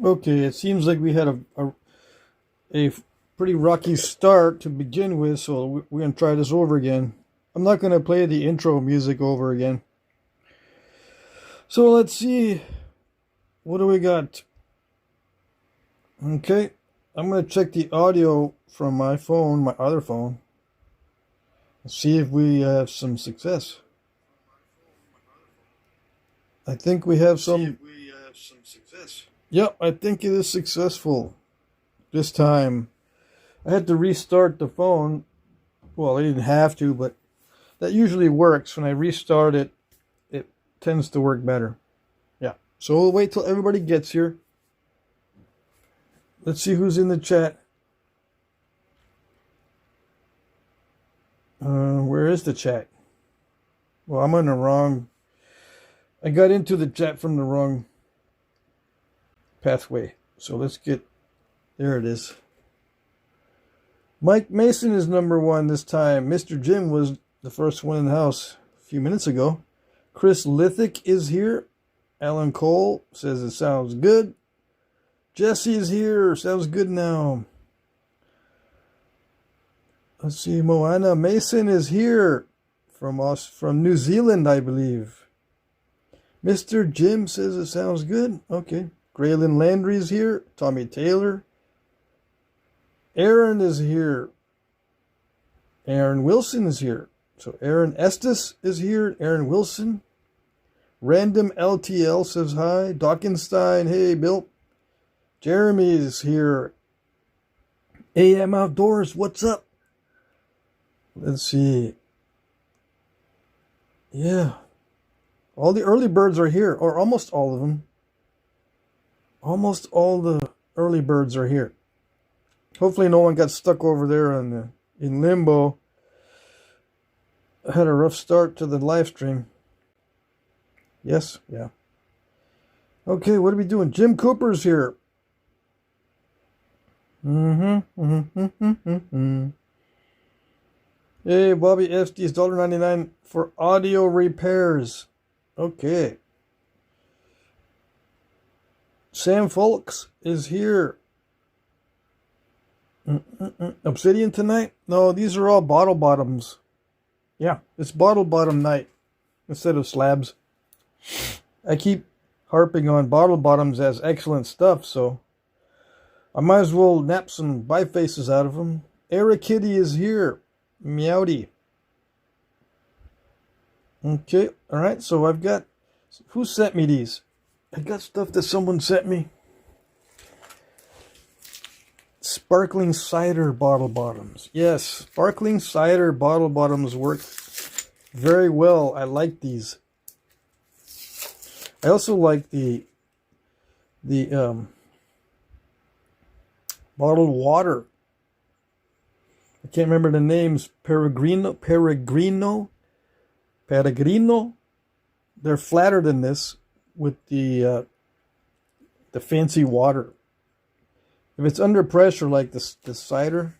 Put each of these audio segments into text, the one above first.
Okay, it seems like we had a pretty rocky start to begin with, so we're going to try this over again. I'm not going to play the intro music over again. So let's see. What do we got? Okay, I'm going to check the audio from my phone, my other phone. Let's see if we have some success. I think we have some success. Yep, I think it is successful this time. I had to restart the phone. Well, I didn't have to, but that usually works. When I restart it, it tends to work better. Yeah, so we'll wait till everybody gets here. Let's see who's in the chat. Where is the chat? Well, I'm on the wrong... I got into the chat from the wrong pathway. So let's get... There it is. Mike Mason is number one this time. Mr. Jim was the first one in the house a few minutes ago. Chris Lithic is here. Alan Cole says it sounds good. Jesse is here. Sounds good now. Let's see. Moana Mason is here from New Zealand, I believe. Mr. Jim says it sounds good. Okay. Graylin Landry is here. Tommy Taylor. Aaron is here. Aaron Wilson is here. So Aaron Estes is here. Aaron Wilson. Random LTL says hi. Dockenstein. Hey, Bill. Jeremy is here. AM Outdoors. What's up? Let's see. Yeah. All the early birds are here, or almost all of them. Almost all the early birds are here. Hopefully no one got stuck over there in limbo. I had a rough start to the live stream. Yes? Yeah. Okay, what are we doing? Jim Cooper's here. Hey, Bobby FD is $1.99 for audio repairs. Okay. Sam Folks is here. Obsidian tonight? No, these are all bottle bottoms. Yeah, it's bottle bottom night instead of slabs. I keep harping on bottle bottoms as excellent stuff, so I might as well nap some bifaces out of them. Eric Kitty is here. Meowdy. Okay, alright, so I've got... Who sent me these? I got stuff that someone sent me. Sparkling cider bottle bottoms. Yes, sparkling cider bottle bottoms work very well. I like these. I also like the bottled water. I can't remember the names. Peregrino. They're flatter than this with the fancy water. If it's under pressure like the cider,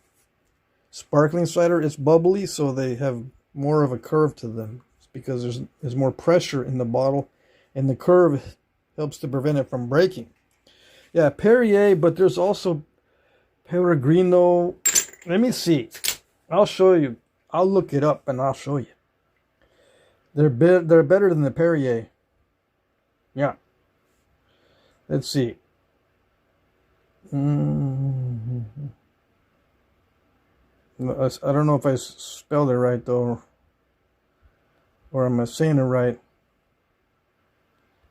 sparkling cider, it's bubbly, so they have more of a curve to them. It's because there's more pressure in the bottle, and the curve helps to prevent it from breaking. Yeah, Perrier, but there's also Peregrino. Let me see. I'll show you. I'll look it up and I'll show you. They're better than the Perrier. Yeah. Let's see. I don't know if I spelled it right though, or am I saying it right?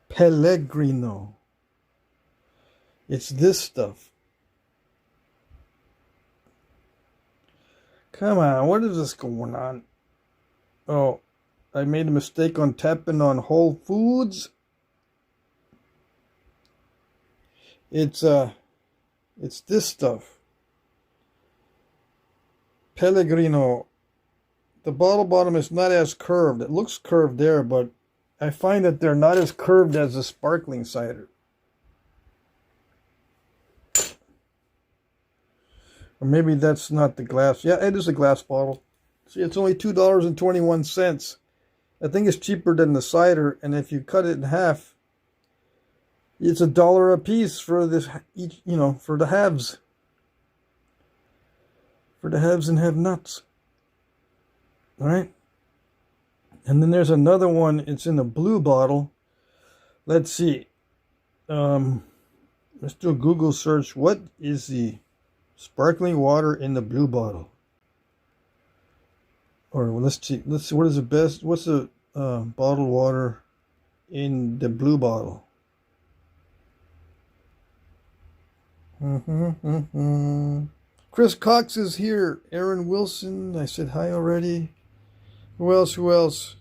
Pellegrino. It's this stuff. Come on, what is this going on? Oh, I made a mistake on tapping on Whole Foods. It's this stuff. Pellegrino. The bottle bottom is not as curved. It looks curved there, but I find that they're not as curved as the sparkling cider. Or maybe that's not the glass. Yeah, it is a glass bottle. See, it's only $2.21. I think it's cheaper than the cider, and if you cut it in half, It's $1 a piece for this, each, you know, for the haves. For the haves and have-nots. All right. And then there's another one. It's in a blue bottle. Let's see. Let's do a Google search. What is the sparkling water in the blue bottle? Or let's see. What is the best? What's the bottled water in the blue bottle? Chris Cox is here. Aaron Wilson. I said hi already. Who else? Who else?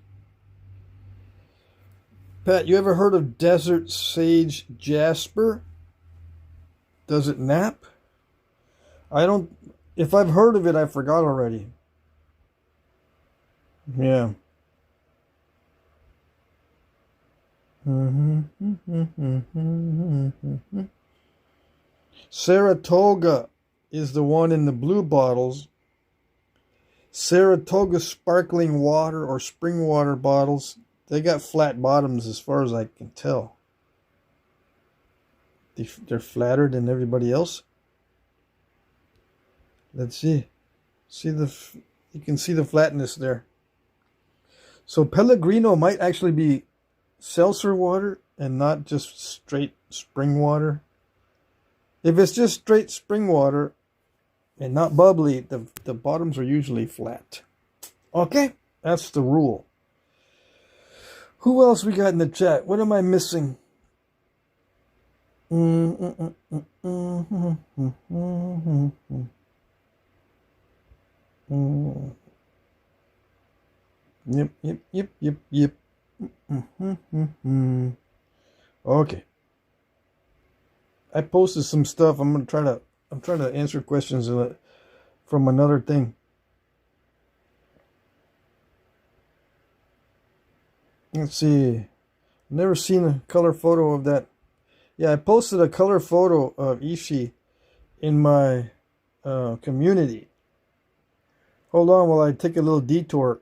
Pat, you ever heard of desert sage jasper? Does it nap? I don't. If I've heard of it, I forgot already. Yeah. Saratoga is the one in the blue bottles. Saratoga sparkling water or spring water bottles. They got flat bottoms as far as I can tell. They're flatter than everybody else. Let's see. You can see the flatness there. So Pellegrino might actually be seltzer water and not just straight spring water. If it's just straight spring water and not bubbly, the bottoms are usually flat. Okay, that's the rule. Who else we got in the chat? What am I missing? Yep. Okay. I posted some stuff. I'm trying to answer questions from another thing. Let's see. Never seen a color photo of that. Yeah, I posted a color photo of Ishii in my community. Hold on while I take a little detour.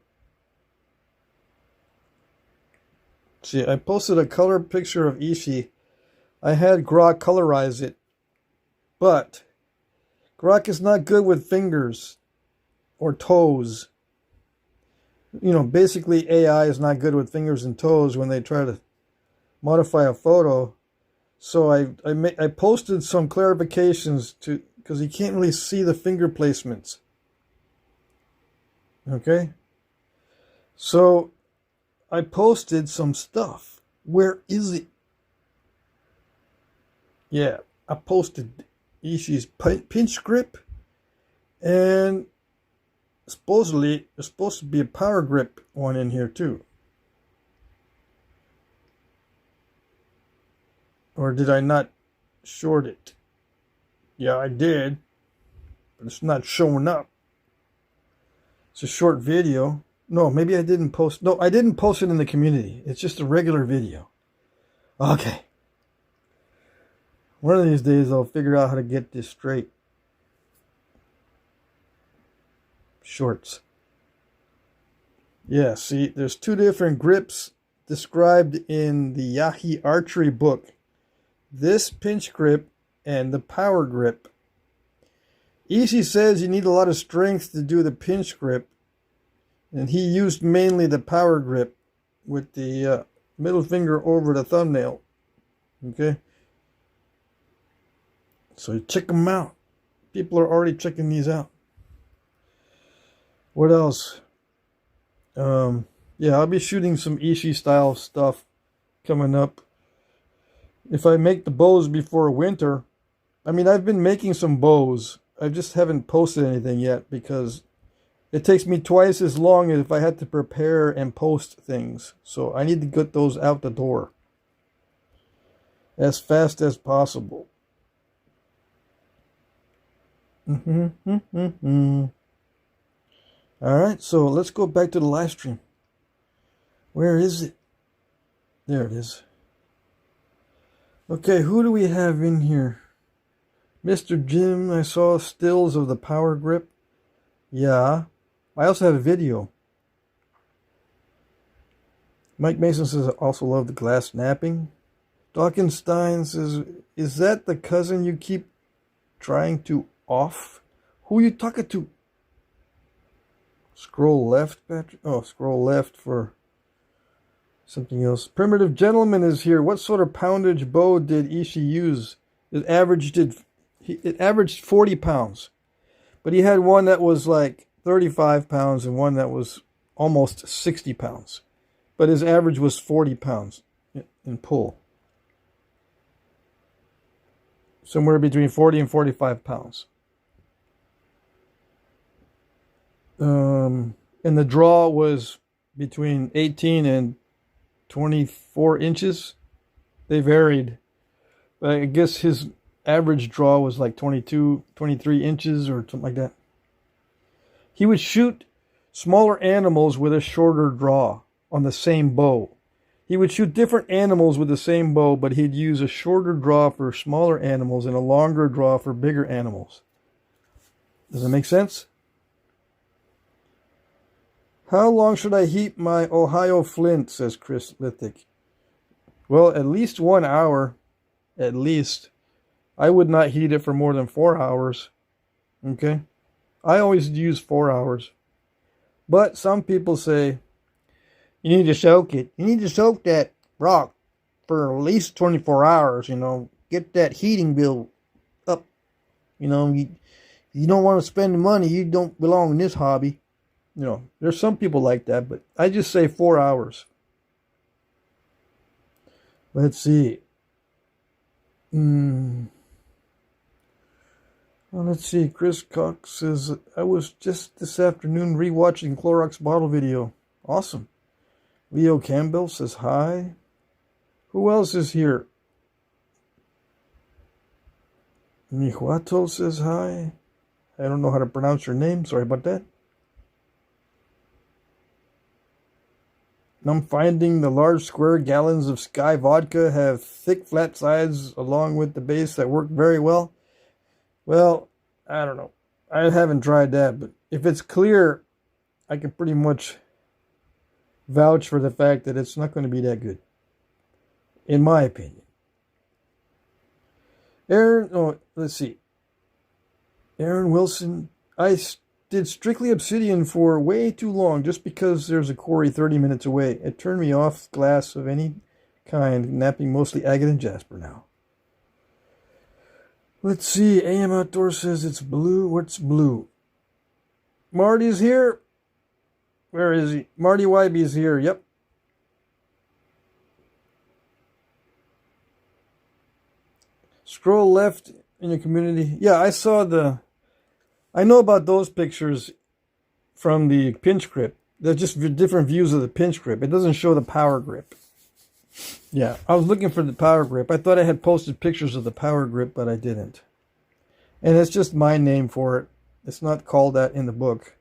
See, I posted a color picture of Ishii. I had Grok colorize it, but Grok is not good with fingers or toes. You know, basically AI is not good with fingers and toes when they try to modify a photo. So I posted some clarifications because you can't really see the finger placements. Okay? So I posted some stuff. Where is it? Yeah, I posted Ishii's pinch grip, and supposedly there's supposed to be a power grip one in here too. Or did I not short it? Yeah, I did, but it's not showing up. It's a short video. No, maybe I didn't post. No, I didn't post it in the community. It's just a regular video. Okay. One of these days I'll figure out how to get this straight. Shorts. Yeah, see, there's two different grips described in the Yahi archery book. This pinch grip and the power grip. Ishii says you need a lot of strength to do the pinch grip, and he used mainly the power grip with the middle finger over the thumbnail. Okay? So check them out. People are already checking these out. What else? Yeah, I'll be shooting some Ishii style stuff coming up. If I make the bows before winter, I mean, I've been making some bows. I just haven't posted anything yet because it takes me twice as long as if I had to prepare and post things. So I need to get those out the door as fast as possible. Alright, so let's go back to the live stream. Where is it? There it is. Okay, who do we have in here? Mr. Jim, I saw stills of the power grip. Yeah. I also have a video. Mike Mason says I also love the glass napping. Stockenstein says, is that the cousin you keep trying to off? Who are you talking to? Scroll left, Patrick. Oh, scroll left for something else. Primitive Gentleman is here. What sort of poundage bow did Ishii use? It averaged 40 pounds. But he had one that was like 35 pounds and one that was almost 60 pounds. But his average was 40 pounds in pull. Somewhere between 40 and 45 pounds. And the draw was between 18 and 24 inches. They varied. But I guess his average draw was like 22, 23 inches or something like that. He would shoot smaller animals with a shorter draw on the same bow. He would shoot different animals with the same bow, but he'd use a shorter draw for smaller animals and a longer draw for bigger animals. Does that make sense? How long should I heat my Ohio flint, says Chris Lithic. Well, at least 1 hour. At least. I would not heat it for more than 4 hours. Okay? I always use 4 hours. But some people say, you need to soak it. You need to soak that rock for at least 24 hours, you know. Get that heating bill up. You know, you don't want to spend the money. You don't belong in this hobby. You know, there's some people like that, but I just say 4 hours. Let's see. Well, let's see. Chris Cox says, I was just this afternoon rewatching Clorox bottle video. Awesome. Leo Campbell says hi. Who else is here? Mihuato says hi. I don't know how to pronounce your name. Sorry about that. I'm finding the large square gallons of Sky vodka have thick flat sides along with the base that work very well. Well, I don't know. I haven't tried that, but if it's clear, I can pretty much vouch for the fact that it's not going to be that good. In my opinion. Let's see. Aaron Wilson, I did Strictly Obsidian for way too long just because there's a quarry 30 minutes away. It turned me off glass of any kind, knapping mostly agate and jasper now. Let's see. AM Outdoor says it's blue. What's blue? Marty's here. Where is he? Marty Wybe's here. Yep. Scroll left in your community. Yeah, I know about those pictures from the pinch grip. They're just different views of the pinch grip. It doesn't show the power grip. Yeah, I was looking for the power grip. I thought I had posted pictures of the power grip, but I didn't. And it's just my name for it. It's not called that in the book.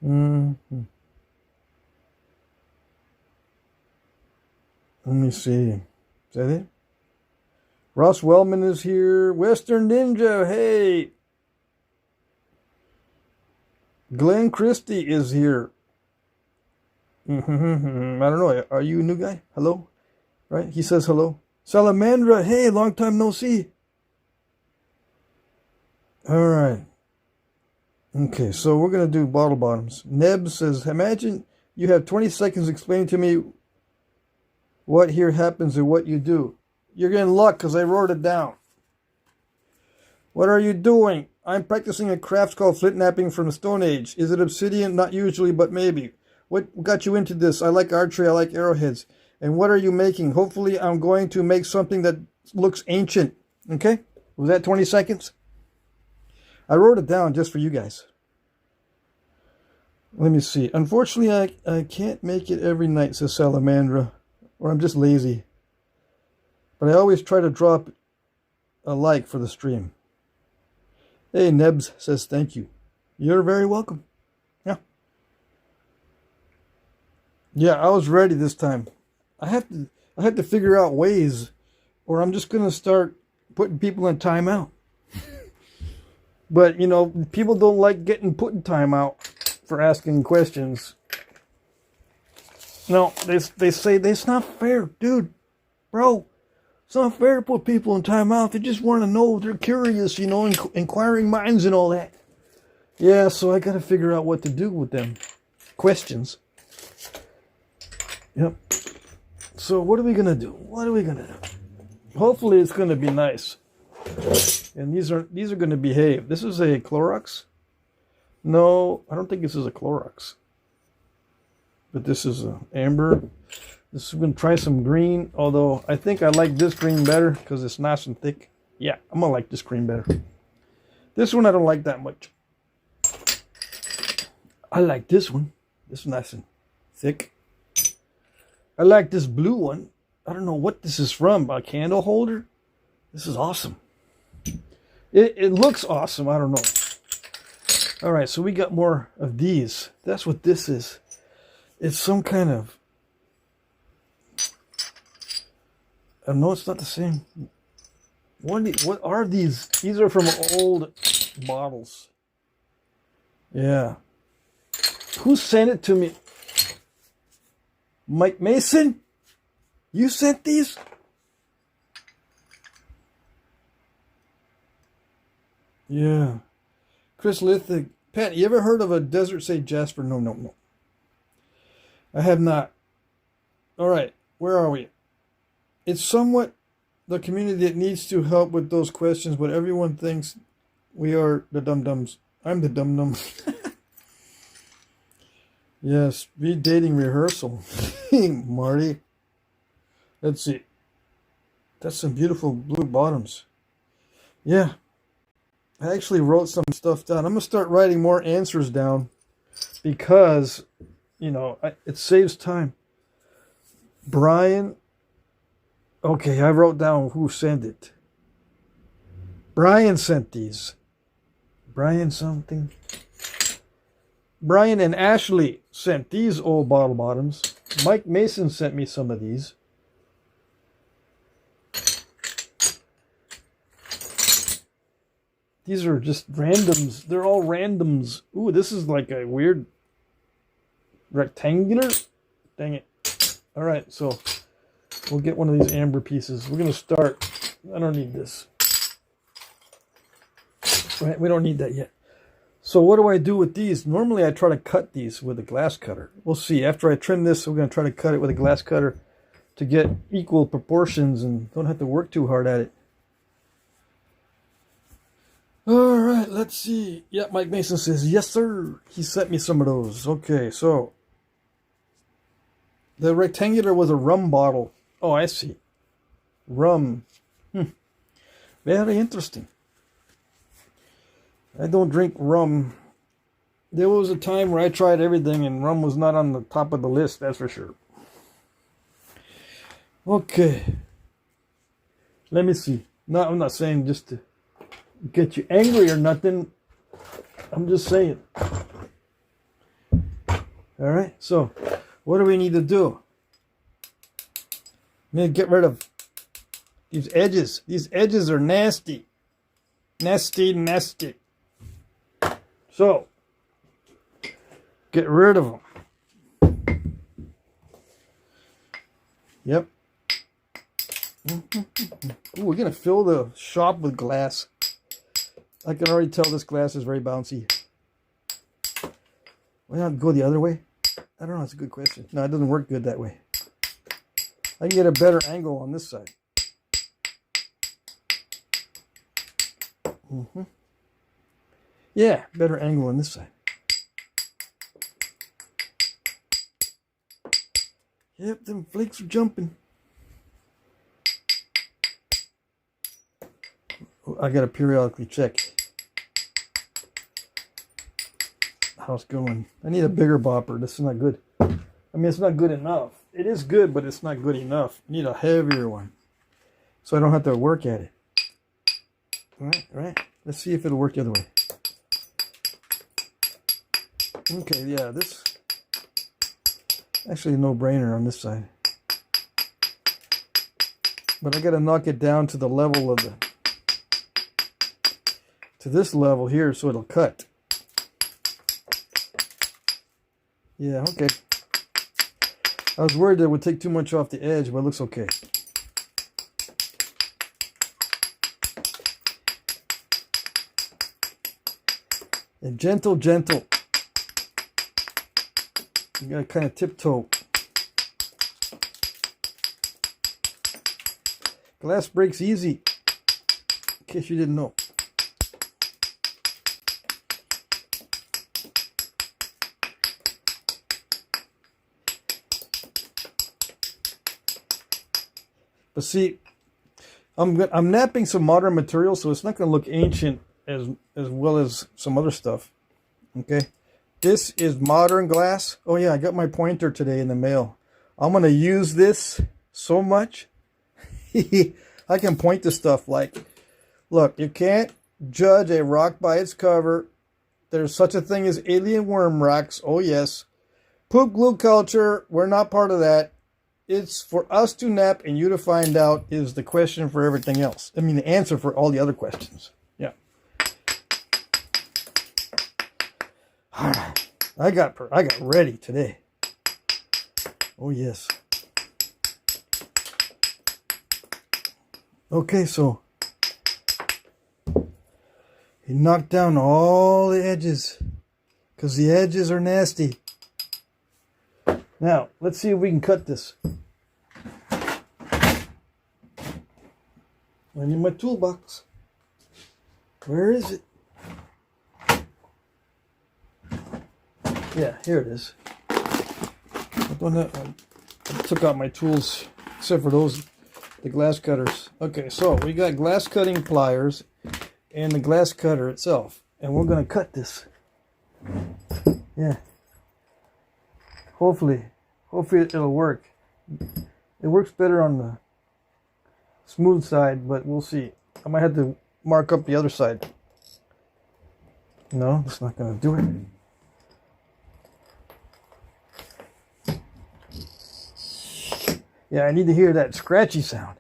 Let me see. Is that it? Ross Wellman is here. Western Ninja, hey. Glenn Christie is here. I don't know. Are you a new guy? Hello? Right? He says hello. Salamandra, hey, long time no see. All right. Okay, so we're going to do bottle bottoms. Neb says, imagine you have 20 seconds explaining to me what here happens and what you do. You're getting luck because I wrote it down. What are you doing? I'm practicing a craft called Flintknapping from the Stone Age. Is it obsidian? Not usually, but maybe. What got you into this? I like archery. I like arrowheads. And what are you making? Hopefully I'm going to make something that looks ancient. Okay? Was that 20 seconds? I wrote it down just for you guys. Let me see. Unfortunately, I can't make it every night, says Salamandra. Or I'm just lazy. But I always try to drop a like for the stream. Hey, Nebs says thank you. You're very welcome. Yeah. Yeah, I was ready this time. I have to figure out ways, or I'm just going to start putting people in timeout. But, you know, people don't like getting put in timeout for asking questions. No, they say it's not fair, dude, bro. It's not fair to put people in timeout. They just want to know. They're curious, you know, inquiring minds and all that. Yeah, so I got to figure out what to do with them questions. Yep. So what are we gonna do? What are we gonna do? Hopefully it's gonna be nice. And these are gonna behave. This is a Clorox. No, I don't think this is a Clorox. But this is a amber. This is gonna try some green. Although I think I like this green better because it's nice and thick. Yeah, I'm gonna like this green better. This one I don't like that much. I like this one. This is nice and thick. I like this blue one. I don't know what this is from. A candle holder? This is awesome. It looks awesome. I don't know. All right, so we got more of these. That's what this is. It's some kind of... I know it's not the same. What are these? These are from old bottles. Yeah. Who sent it to me? Mike Mason? You sent these? Yeah. Chris Lithic. Pat, you ever heard of a desert sage jasper? No. I have not. All right. Where are we? It's somewhat the community that needs to help with those questions, but everyone thinks we are the dum-dums. I'm the dum-dum. Yes, speed dating rehearsal. Marty. Let's see. That's some beautiful blue bottoms. Yeah. I actually wrote some stuff down. I'm going to start writing more answers down because, you know, it saves time. Brian. Okay, I wrote down who sent it. Brian sent these. Brian something. Brian and Ashley sent these old bottle bottoms. Mike Mason sent me some of these. These are just randoms. They're all randoms. Ooh, this is like a weird rectangular. Dang it. All right, so we'll get one of these amber pieces. We're going to start. I don't need this. Right, we don't need that yet. So what do I do with these? Normally I try to cut these with a glass cutter. We'll see. After I trim this, we're going to try to cut it with a glass cutter to get equal proportions and don't have to work too hard at it. All right, let's see. Yeah, Mike Mason says, yes, sir. He sent me some of those. Okay, so the rectangular was a rum bottle. Oh, I see. Rum. Very interesting. I don't drink rum. There was a time where I tried everything and rum was not on the top of the list, that's for sure. Okay. Let me see. No, I'm not saying just to get you angry or nothing. I'm just saying. Alright, so what do we need to do? We need to get rid of these edges. These edges are nasty. Nasty. So, get rid of them. Yep. Ooh, we're going to fill the shop with glass. I can already tell this glass is very bouncy. Why not go the other way? I don't know. That's a good question. No, it doesn't work good that way. I can get a better angle on this side. Yeah, better angle on this side. Yep, them flakes are jumping. I gotta periodically check how it's going. I need a bigger bopper. This is not good. I mean, it's not good enough. It is good, but it's not good enough. I need a heavier one so I don't have to work at it. All right. Let's see if it'll work the other way. Okay, yeah, this actually a no-brainer on this side. But I got to knock it down to the level of to this level here so it'll cut. Yeah, okay. I was worried that it would take too much off the edge, but it looks okay. And gentle, gentle. You gotta kind of tiptoe. Glass breaks easy, in case you didn't know. But see, I'm knapping some modern material, so it's not going to look ancient as well as some other stuff. Okay, this is modern glass. Oh yeah, I got my pointer today in the mail. I'm going to use this so much. I can point to stuff like, look, you can't judge a rock by its cover. There's such a thing as alien worm rocks. Oh yes. Poop glue culture, we're not part of that. It's for us to nap and you to find out is the question for everything else. I mean, the answer for all the other questions. Yeah. All right. I got ready today. Oh, yes. Okay, so he knocked down all the edges because the edges are nasty. Now, let's see if we can cut this. I need my toolbox. Where is it? Yeah, here it is. I took out my tools, except for those, the glass cutters. Okay, so we got glass cutting pliers and the glass cutter itself. And we're going to cut this. Yeah. Hopefully it'll work. It works better on the smooth side, but we'll see. I might have to mark up the other side. No, it's not going to do it. Yeah, I need to hear that scratchy sound.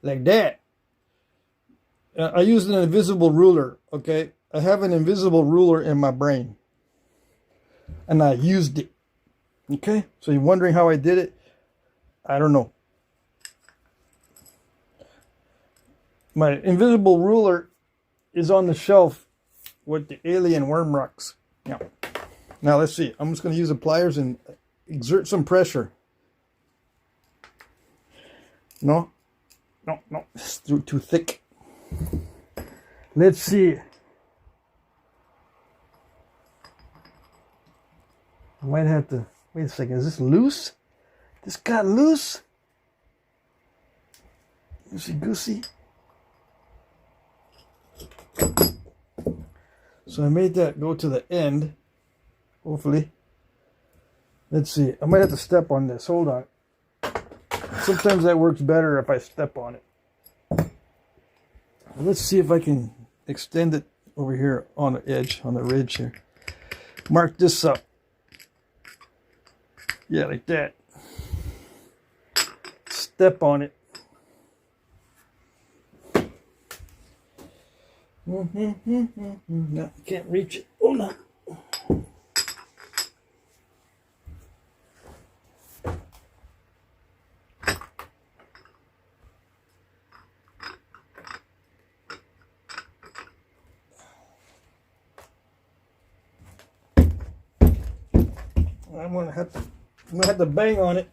Like that. I used an invisible ruler, okay? I have an invisible ruler in my brain. And I used it. Okay, so you're wondering how I did it? I don't know. My invisible ruler is on the shelf with the alien worm rocks. Yeah. Now let's see. I'm just going to use the pliers and exert some pressure. No, it's too thick. Let's see. I might have to. Wait a second, is this loose? This got loose? Loosey goosey. So I made that go to the end, hopefully. Let's see, I might have to step on this, hold on. Sometimes that works better if I step on it. Let's see if I can extend it over here on the edge, on the ridge here. Mark this up. Yeah, like that. Step on it. No, can't reach it. Oh no. I'm gonna have to bang on it.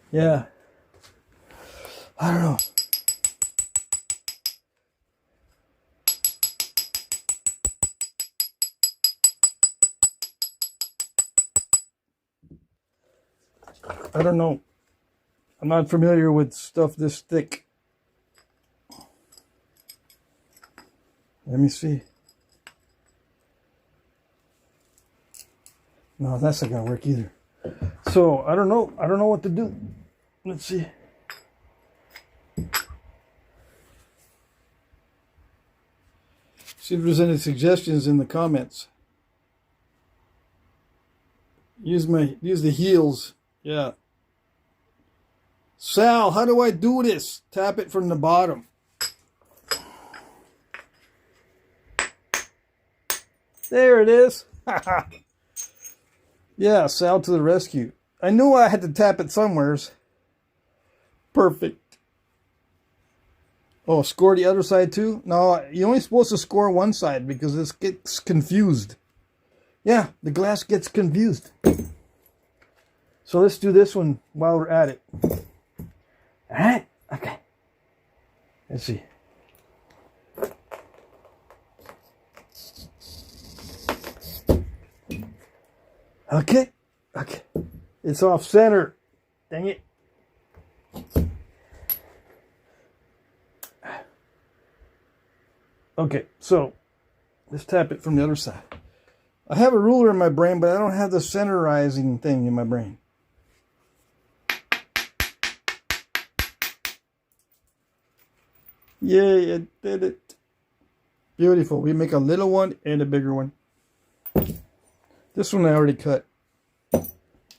Yeah. I don't know. I don't know. I'm not familiar with stuff this thick. Let me see. No, that's not gonna work either. So I don't know. I don't know what to do. Let's see. See if there's any suggestions in the comments. Use the heels. Yeah. Sal, how do I do this? Tap it from the bottom. There it is. Yeah, Sal to the rescue. I knew I had to tap it somewheres. Perfect. Oh, score the other side too? No, you're only supposed to score one side because this gets confused. Yeah, the glass gets confused. So let's do this one while we're at it. Alright? Okay. Let's see. Okay. Okay. It's off center. Dang it. Okay, so let's tap it from the other side. I have a ruler in my brain, but I don't have the centerizing thing in my brain. Yay, it did it. Beautiful. We make a little one and a bigger one. This one I already cut.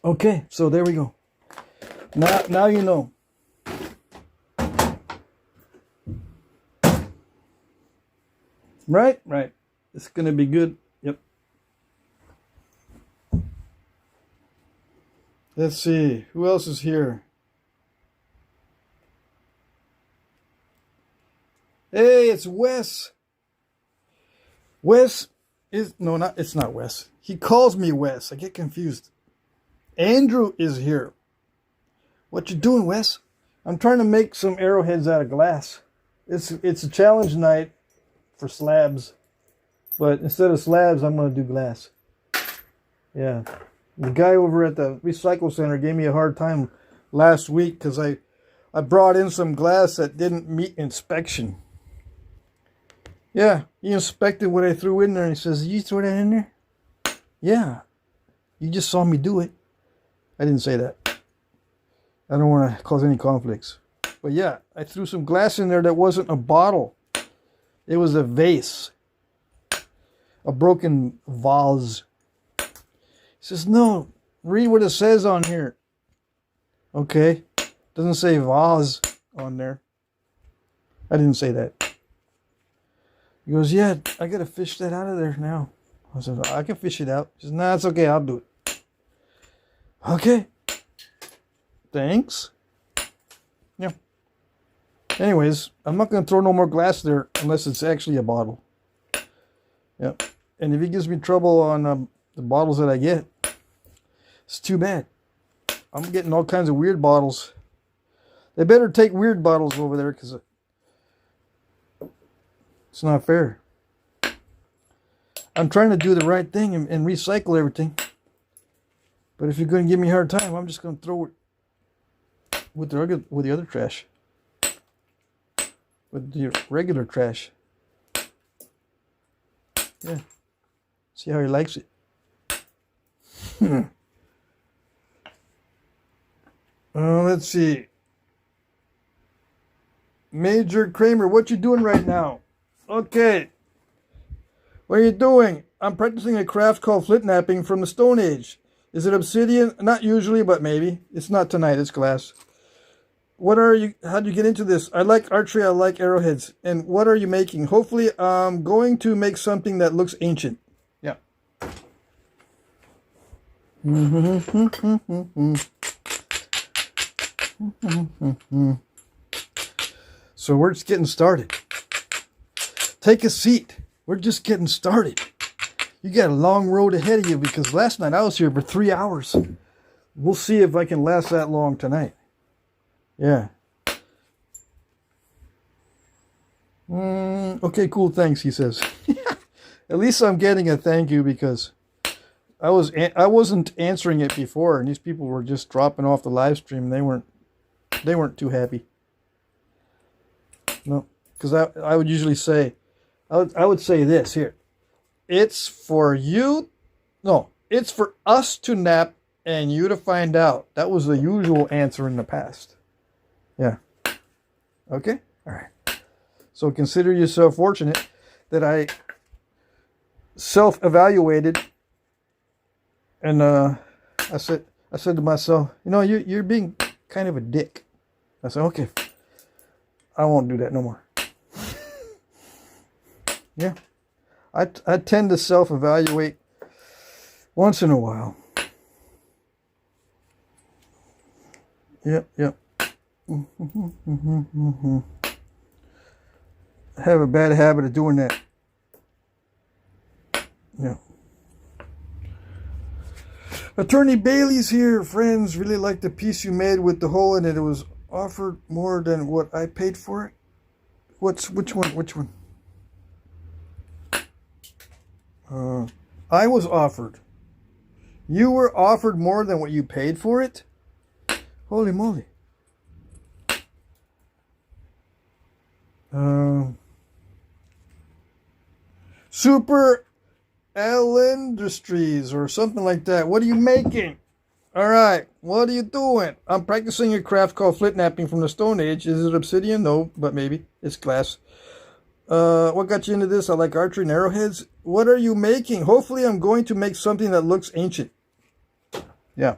Okay, so there we go. Now you know. Right? Right. It's going to be good. Yep. Let's see. Who else is here? Hey, it's Wes. Wes is... No, it's not Wes. He calls me Wes. I get confused. Andrew is here. What you doing, Wes? I'm trying to make some arrowheads out of glass. It's a challenge night for slabs, but instead of slabs I'm going to do glass. Yeah, the guy over at the recycle center gave me a hard time last week because I brought in some glass that didn't meet inspection. Yeah, he inspected what I threw in there and he says, "You throw that in there?" Yeah, you just saw me do it. I didn't say that. I don't want to cause any conflicts, but yeah, I threw some glass in there that wasn't a bottle. It was a vase. A broken vase. He says, "No, read what it says on here." Okay. Doesn't say vase on there. I didn't say that. He goes, "Yeah, I got to fish that out of there now." I said, "I can fish it out." He says, "Nah, it's okay. I'll do it." Okay. Thanks. Yeah. Anyways, I'm not going to throw no more glass there unless it's actually a bottle. Yep. And if he gives me trouble on the bottles that I get, it's too bad. I'm getting all kinds of weird bottles. They better take weird bottles over there because it's not fair. I'm trying to do the right thing and recycle everything. But if you're going to give me a hard time, I'm just going to throw it with the other trash. With the regular trash. Yeah. See how he likes it. Let's see. Major Kramer, what you doing right now? Okay. What are you doing? I'm practicing a craft called Flintknapping from the Stone Age. Is it obsidian? Not usually, but maybe. It's not tonight, it's glass. What are you, how do you get into this? I like archery, I like arrowheads. And what are you making? Hopefully, I'm going to make something that looks ancient. Yeah. So we're just getting started. Take a seat. We're just getting started. You got a long road ahead of you because last night I was here for 3 hours. We'll see if I can last that long tonight. Yeah. Okay, cool, thanks, he says. At least I'm getting a thank you because I wasn't answering it before and these people were just dropping off the live stream. They weren't too happy. No, because I would usually say, I would say this here. It's for you. No, it's for us to nap and you to find out. That was the usual answer in the past. Yeah. Okay. All right. So consider yourself fortunate that I self-evaluated, and I said to myself, you know, you're being kind of a dick. I said, okay, I won't do that no more. Yeah. I tend to self-evaluate once in a while. Yep. I have a bad habit of doing that. Yeah. Attorney Bailey's here, friends. Really like the piece you made with the hole in it. It was offered more than what I paid for it. Which one? I was offered. You were offered more than what you paid for it? Holy moly. Super L Industries or something like that. What are you making? All right. What are you doing? I'm practicing a craft called Flintknapping from the Stone Age. Is it obsidian? No, but maybe. It's glass. What got you into this? I like archery and arrowheads. What are you making? Hopefully I'm going to make something that looks ancient. Yeah.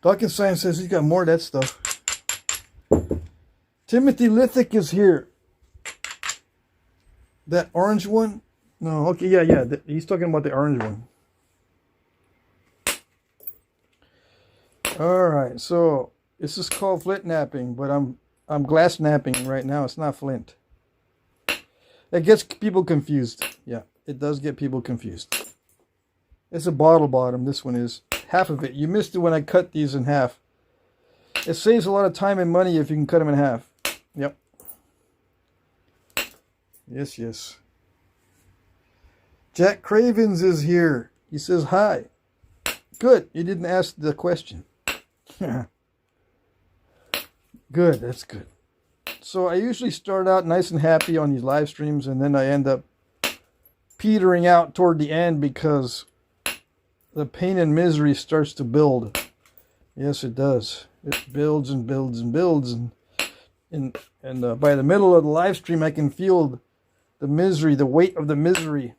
Dawkins Science says he's got more of that stuff. Timothy Lithic is here. That orange one? No, okay, yeah. He's talking about the orange one. Alright, so this is called Flintknapping, but I'm glass napping right now. It's not flint. It gets people confused. Yeah, it does get people confused. It's a bottle bottom. This one is. Half of it. You missed it when I cut these in half. It saves a lot of time and money if you can cut them in half. Yep. Yes. Jack Cravens is here. He says hi. Good. You didn't ask the question. Good. That's good. So I usually start out nice and happy on these live streams, and then I end up petering out toward the end because the pain and misery starts to build. Yes, it does. It builds and builds and builds, and by the middle of the live stream, I can feel the misery, the weight of the misery.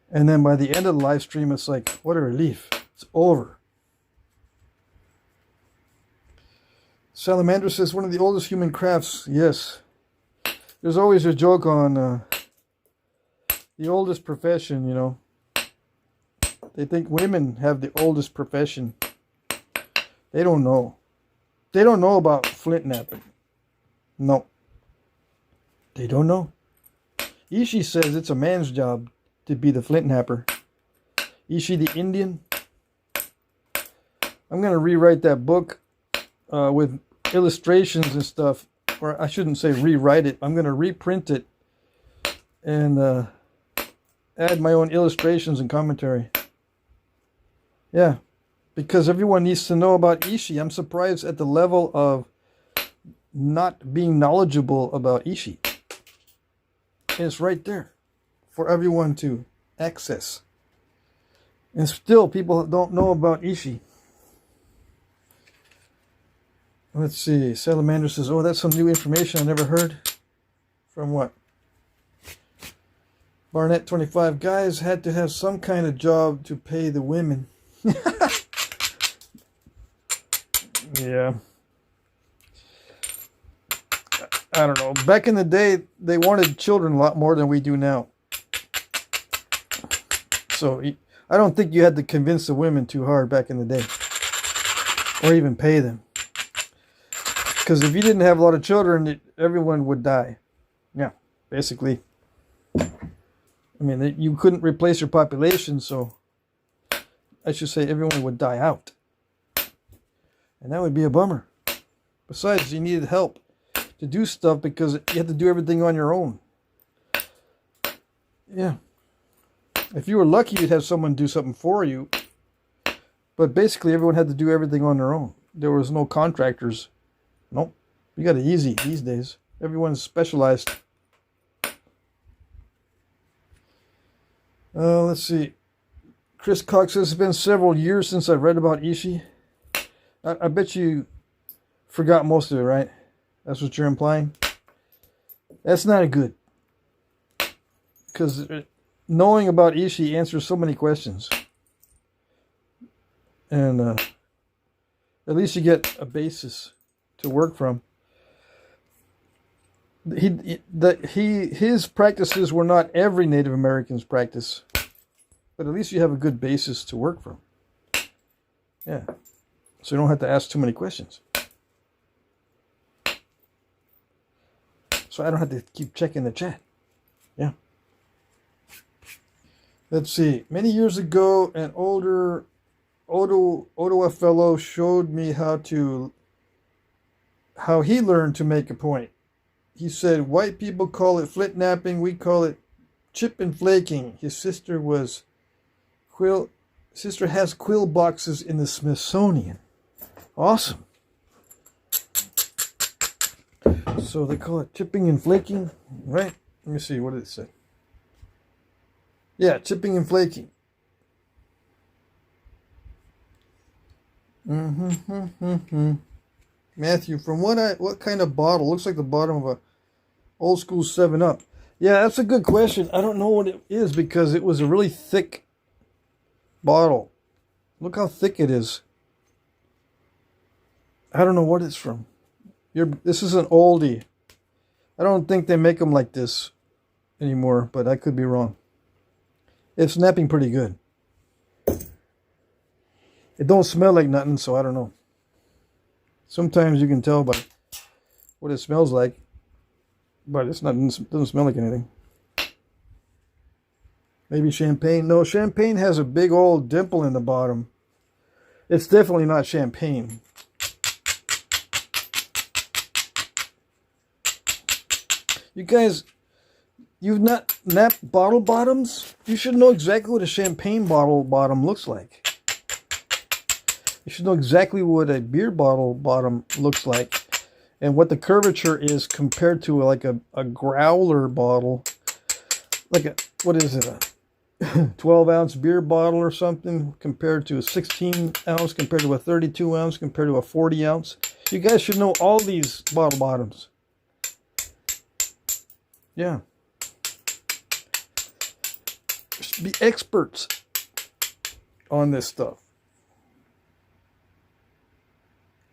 And then by the end of the live stream, it's like, what a relief. It's over. Salamander says, one of the oldest human crafts. Yes. There's always a joke on the oldest profession, you know. They think women have the oldest profession. They don't know. They don't know about Flintknapping. No. They don't know. Ishi says it's a man's job to be the Flintknapper. Ishi the Indian. I'm going to rewrite that book with illustrations and stuff. Or I shouldn't say rewrite it. I'm going to reprint it and add my own illustrations and commentary. Yeah, because everyone needs to know about Ishi. I'm surprised at the level of not being knowledgeable about Ishi. It's right there for everyone to access. And still, people don't know about Ishi. Let's see. Salamander says, oh, that's some new information I never heard. From what? Barnett 25. Guys had to have some kind of job to pay the women. Yeah. I don't know. Back in the day, they wanted children a lot more than we do now. So I don't think you had to convince the women too hard back in the day. Or even pay them. Because if you didn't have a lot of children, everyone would die. Yeah, basically. I mean, you couldn't replace your population, so I should say everyone would die out. And that would be a bummer. Besides, you needed help to do stuff because you had to do everything on your own. Yeah. If you were lucky, you'd have someone do something for you. But basically, everyone had to do everything on their own. There was no contractors. Nope. You got it easy these days. Everyone's specialized. Let's see. Chris Cox says, it's been several years since I've read about Ishi. I bet you forgot most of it, right? That's what you're implying? That's not good. Because knowing about Ishi answers so many questions. And at least you get a basis to work from. His practices were not every Native American's practice. But at least you have a good basis to work from. Yeah. So you don't have to ask too many questions. So I don't have to keep checking the chat. Yeah. Let's see. Many years ago, an older Ottawa fellow showed me how he learned to make a point. He said, white people call it Flintknapping, we call it chip and flaking. His sister has quill boxes in the Smithsonian. Awesome. So they call it chipping and flaking, right? Let me see, what did it say? Yeah, chipping and flaking. Matthew, from what kind of bottle? Looks like the bottom of a old school 7-Up. Yeah, that's a good question. I don't know what it is because it was a really thick bottle. Look how thick it is. I don't know what it's from. This is an oldie. I don't think they make them like this anymore, but I could be wrong. It's napping pretty good. It don't smell like nothing, so I don't know. Sometimes you can tell by what it smells like, but it doesn't smell like anything. Maybe champagne. No, champagne has a big old dimple in the bottom. It's definitely not champagne. You guys, you've not napped bottle bottoms? You should know exactly what a champagne bottle bottom looks like. You should know exactly what a beer bottle bottom looks like and what the curvature is compared to like a growler bottle. Like what is it? A 12-ounce beer bottle or something compared to a 16-ounce, compared to a 32-ounce, compared to a 40-ounce. You guys should know all these bottle bottoms. Yeah. Be experts on this stuff.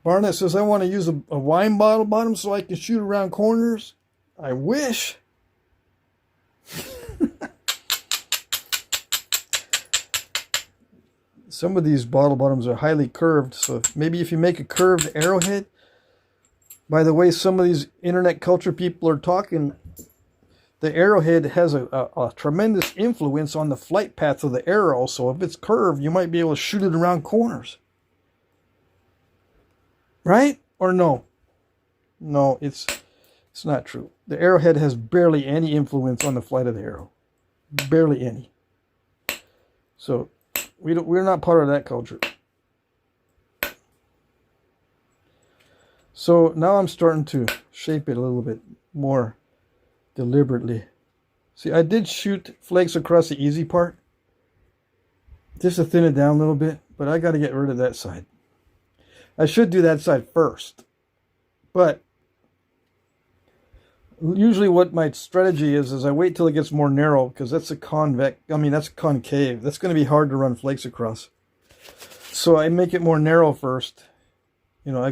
Barnett says, I want to use a wine bottle bottom so I can shoot around corners. I wish. Some of these bottle bottoms are highly curved, so maybe if you make a curved arrowhead. By the way, some of these internet culture people are talking, the arrowhead has a tremendous influence on the flight path of the arrow, so if it's curved, you might be able to shoot it around corners. Right? Or no? No, it's not true. The arrowhead has barely any influence on the flight of the arrow. Barely any. So we're not part of that culture. So now I'm starting to shape it a little bit more deliberately. See, I did shoot flakes across the easy part, just to thin it down a little bit, but I got to get rid of that side. I should do that side first, but usually what my strategy is I wait till it gets more narrow, because that's a that's concave. That's going to be hard to run flakes across. So I make it more narrow first. You know, I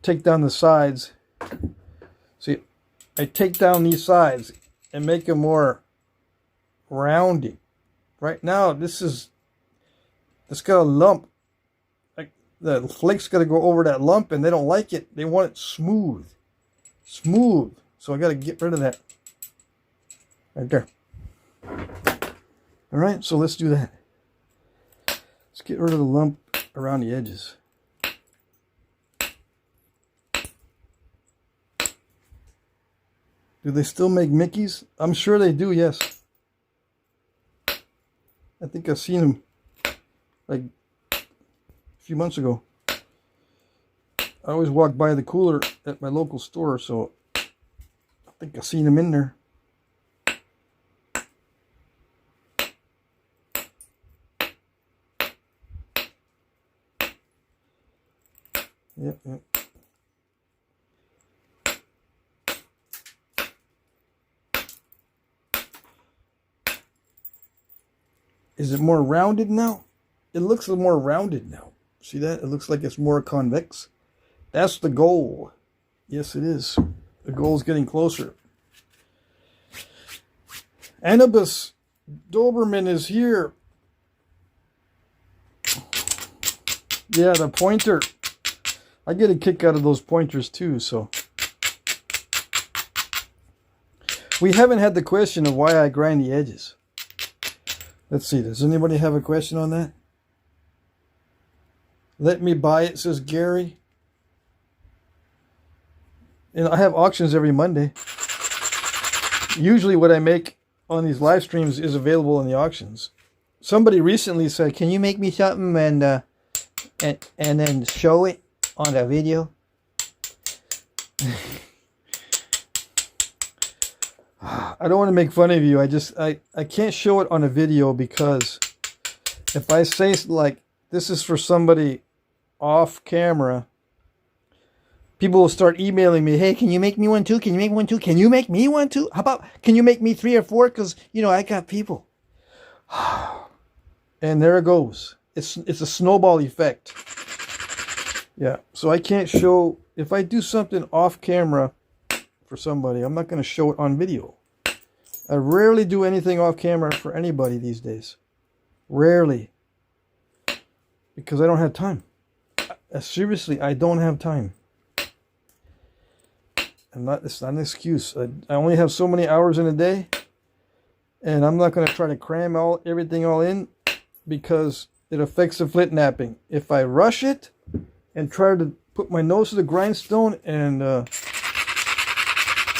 take down the sides. See, I take down these sides and make them more rounded. Right now, it's got a lump. Like the flake's got to go over that lump, and they don't like it. They want it smooth. Smooth. So I got to get rid of that. Right there. All right, so let's do that. Let's get rid of the lump around the edges. Do they still make Mickeys? I'm sure they do, yes. I think I've seen them like a few months ago. I always walk by the cooler at my local store, so I think I've seen them in there. Yep. Is it more rounded now? It looks a little more rounded now. See that? It looks like it's more convex. That's the goal. Yes, it is. The goal is getting closer. Anubis Doberman is here. Yeah, the pointer. I get a kick out of those pointers too, so. We haven't had the question of why I grind the edges. Let's see, does anybody have a question on that? Let me buy it, says Gary. And I have auctions every Monday. Usually what I make on these live streams is available in the auctions. Somebody recently said, can you make me something and then show it on a video? I don't want to make fun of you. I can't show it on a video because if I say like this is for somebody off camera, people will start emailing me, hey, can you make me one too? Can you make one too? Can you make me one too? How about, can you make me 3 or 4? Because, you know, I got people. And there it goes. It's a snowball effect. Yeah, so I can't show, if I do something off camera for somebody, I'm not going to show it on video. I rarely do anything off camera for anybody these days. Rarely. Because I don't have time. Seriously, I don't have time. It's not an excuse. I only have so many hours in a day. And I'm not going to try to cram everything all in because it affects the Flintknapping. If I rush it and try to put my nose to the grindstone and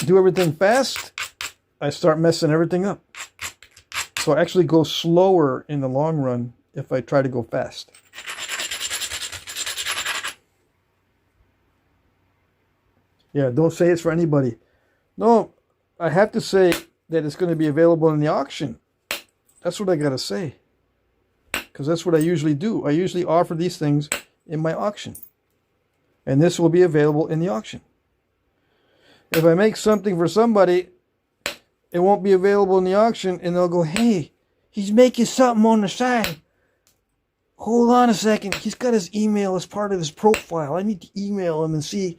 do everything fast, I start messing everything up. So I actually go slower in the long run if I try to go fast. Yeah, don't say it's for anybody. No, I have to say that it's going to be available in the auction. That's what I got to say. Because that's what I usually do. I usually offer these things in my auction. And this will be available in the auction. If I make something for somebody, it won't be available in the auction, and they'll go, hey, he's making something on the side. Hold on a second. He's got his email as part of his profile. I need to email him and see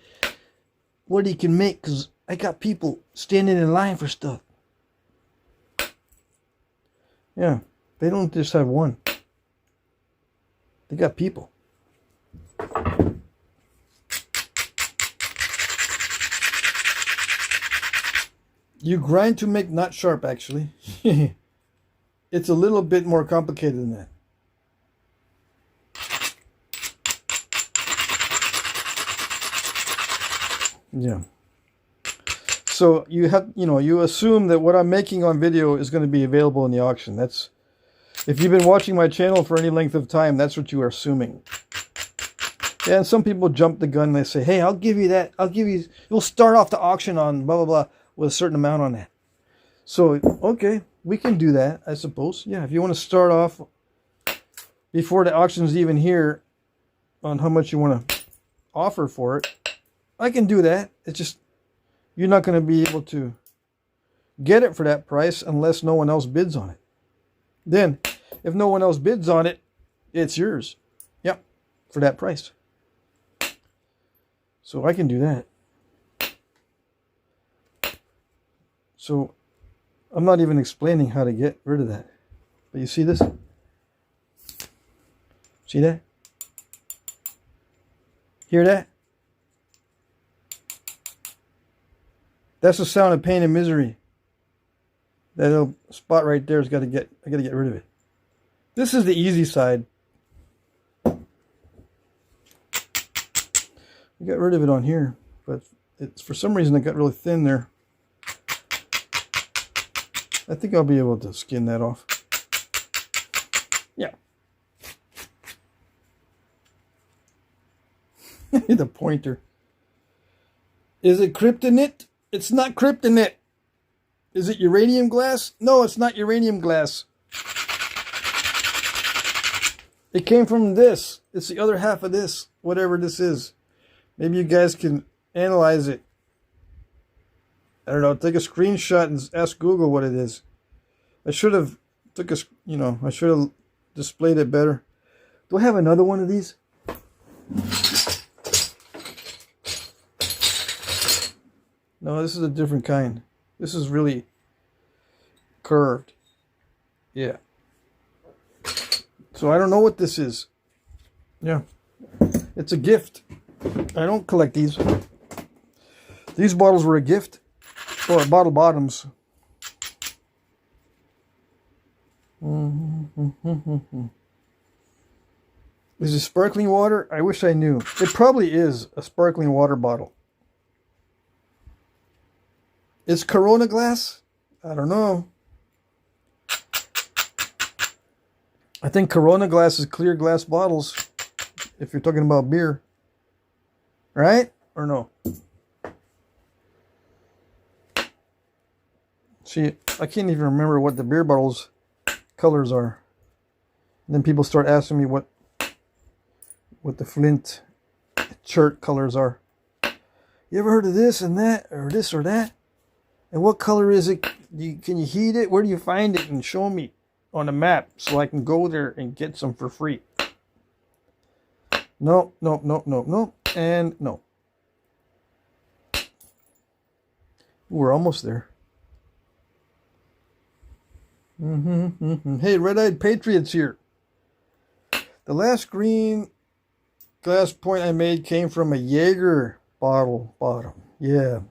what he can make, because I got people standing in line for stuff. Yeah, they don't just have one. They got people. You grind to make not sharp, actually. It's a little bit more complicated than that. Yeah. So you have, you assume that what I'm making on video is going to be available in the auction. That's, if you've been watching my channel for any length of time, that's what you are assuming. Yeah, and some people jump the gun and they say, hey, I'll give you that. You'll start off the auction on blah, blah, blah, with a certain amount on that. So, okay, we can do that, I suppose. Yeah, if you want to start off before the auction's even here on how much you want to offer for it, I can do that. It's just, you're not going to be able to get it for that price unless no one else bids on it. Then, if no one else bids on it, it's yours. Yep, for that price. So I can do that. So I'm not even explaining how to get rid of that. But you see this? See that? Hear that? That's the sound of pain and misery. That little spot right there I gotta get rid of it. This is the easy side. I got rid of it on here, but it's for some reason it got really thin there. I think I'll be able to skin that off. Yeah. The pointer. Is it kryptonite? It's not kryptonite. Is it uranium glass? No, it's not uranium glass. It came from this. It's the other half of this, whatever this is. Maybe you guys can analyze it. I don't know, take a screenshot and ask Google what it is. I should have I should have displayed it better. Do I have another one of these? No, this is a different kind. This is really curved. Yeah. So I don't know what this is. Yeah. It's a gift. I don't collect these. These bottles were a gift. Or bottle bottoms. Is it sparkling water? I wish I knew. It probably is a sparkling water bottle. Is Corona glass? I don't know. I think Corona glass is clear glass bottles. If you're talking about beer. Right? Or no? See, I can't even remember what the beer bottles colors are. And then people start asking me what the Flint shirt colors are. You ever heard of this and that, or this or that? And what color is it? Can you heat it? Where do you find it? And show me on a map so I can go there and get some for free. No, no, no, no, no, and no. We're almost there. Hey, Red-Eyed Patriots here. The last green glass point I made came from a Jaeger bottle bottom. Yeah.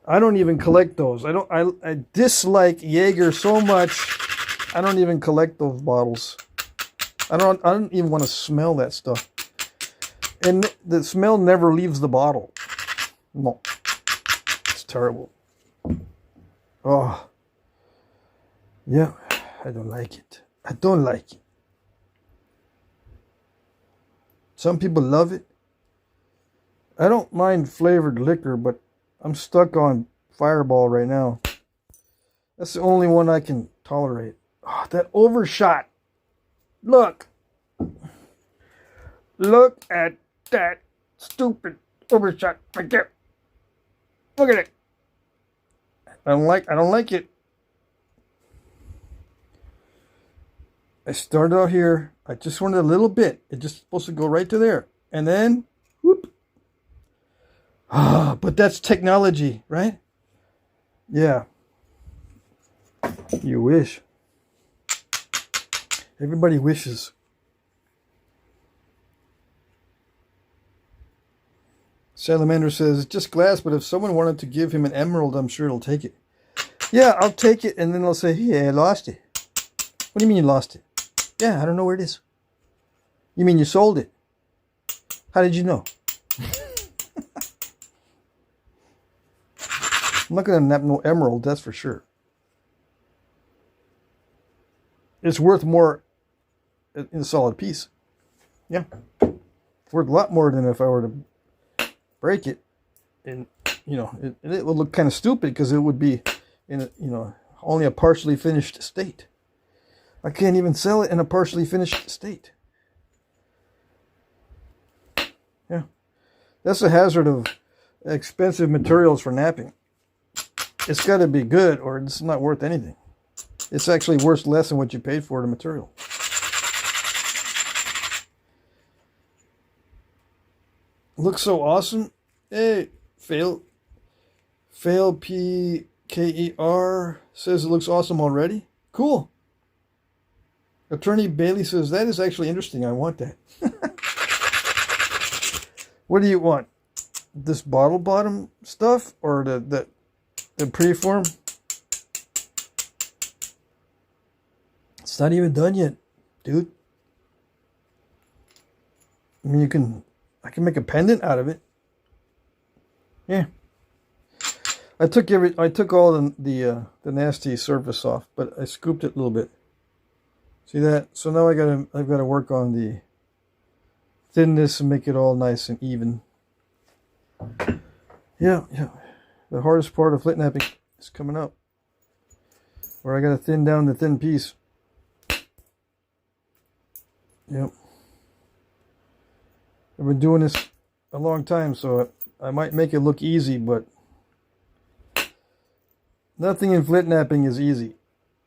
I don't even collect those. I dislike Jaeger so much. I don't even collect those bottles. I don't even want to smell that stuff. And the smell never leaves the bottle. No. It's terrible. Oh. Yeah, I don't like it. I don't like it. Some people love it. I don't mind flavored liquor, but I'm stuck on Fireball right now. That's the only one I can tolerate. Oh, that overshot. Look. Look at that stupid overshot right there. Look at it. I don't like it. I started out here. I just wanted a little bit. It's just supposed to go right to there. And then, whoop. Ah, but that's technology, right? Yeah. You wish. Everybody wishes. Salamander says, it's just glass, but if someone wanted to give him an emerald, I'm sure he'll take it. Yeah, I'll take it, and then they'll say, yeah, I lost it. What do you mean you lost it? Yeah, I don't know where it is. You mean you sold it? How did you know? I'm not going to nap no emerald, that's for sure. It's worth more in a solid piece. Yeah. It's worth a lot more than if I were to break it. And, you know, it would look kind of stupid because it would be in a, you know, only a partially finished state. I can't even sell it in a partially finished state. Yeah. That's the hazard of expensive materials for napping. It's got to be good or it's not worth anything. It's actually worth less than what you paid for the material. Looks so awesome. Hey, Fail PKER says it looks awesome already. Cool. Attorney Bailey says, that is actually interesting. I want that. What do you want? This bottle bottom stuff or the preform? It's not even done yet, dude. I mean, I can make a pendant out of it. Yeah. I took all the nasty surface off, but I scooped it a little bit. See that? So now I've got to work on the thinness and make it all nice and even. Yeah. The hardest part of Flintknapping is coming up. Where I got to thin down the thin piece. Yep. I've been doing this a long time, so I might make it look easy, but nothing in Flintknapping is easy.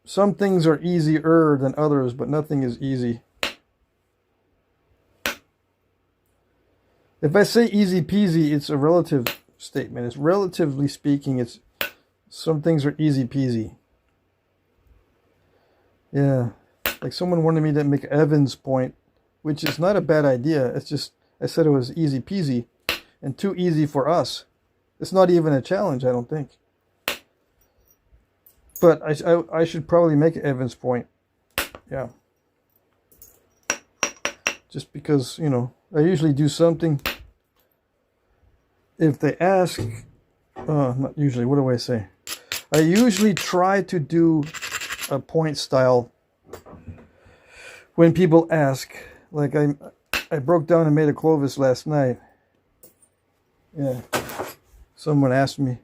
Some things are easier than others, but nothing is easy. If I say easy peasy, it's a relative statement. It's relatively speaking, some things are easy peasy. Yeah, like someone wanted me to make Evans point, which is not a bad idea. It's just, I said it was easy peasy and too easy for us. It's not even a challenge, I don't think. But I should probably make an Evans point. Yeah. Just because, you know, I usually do something. If they ask, not usually, what do I say? I usually try to do a point style when people ask. Like I broke down and made a Clovis last night. Yeah. Someone asked me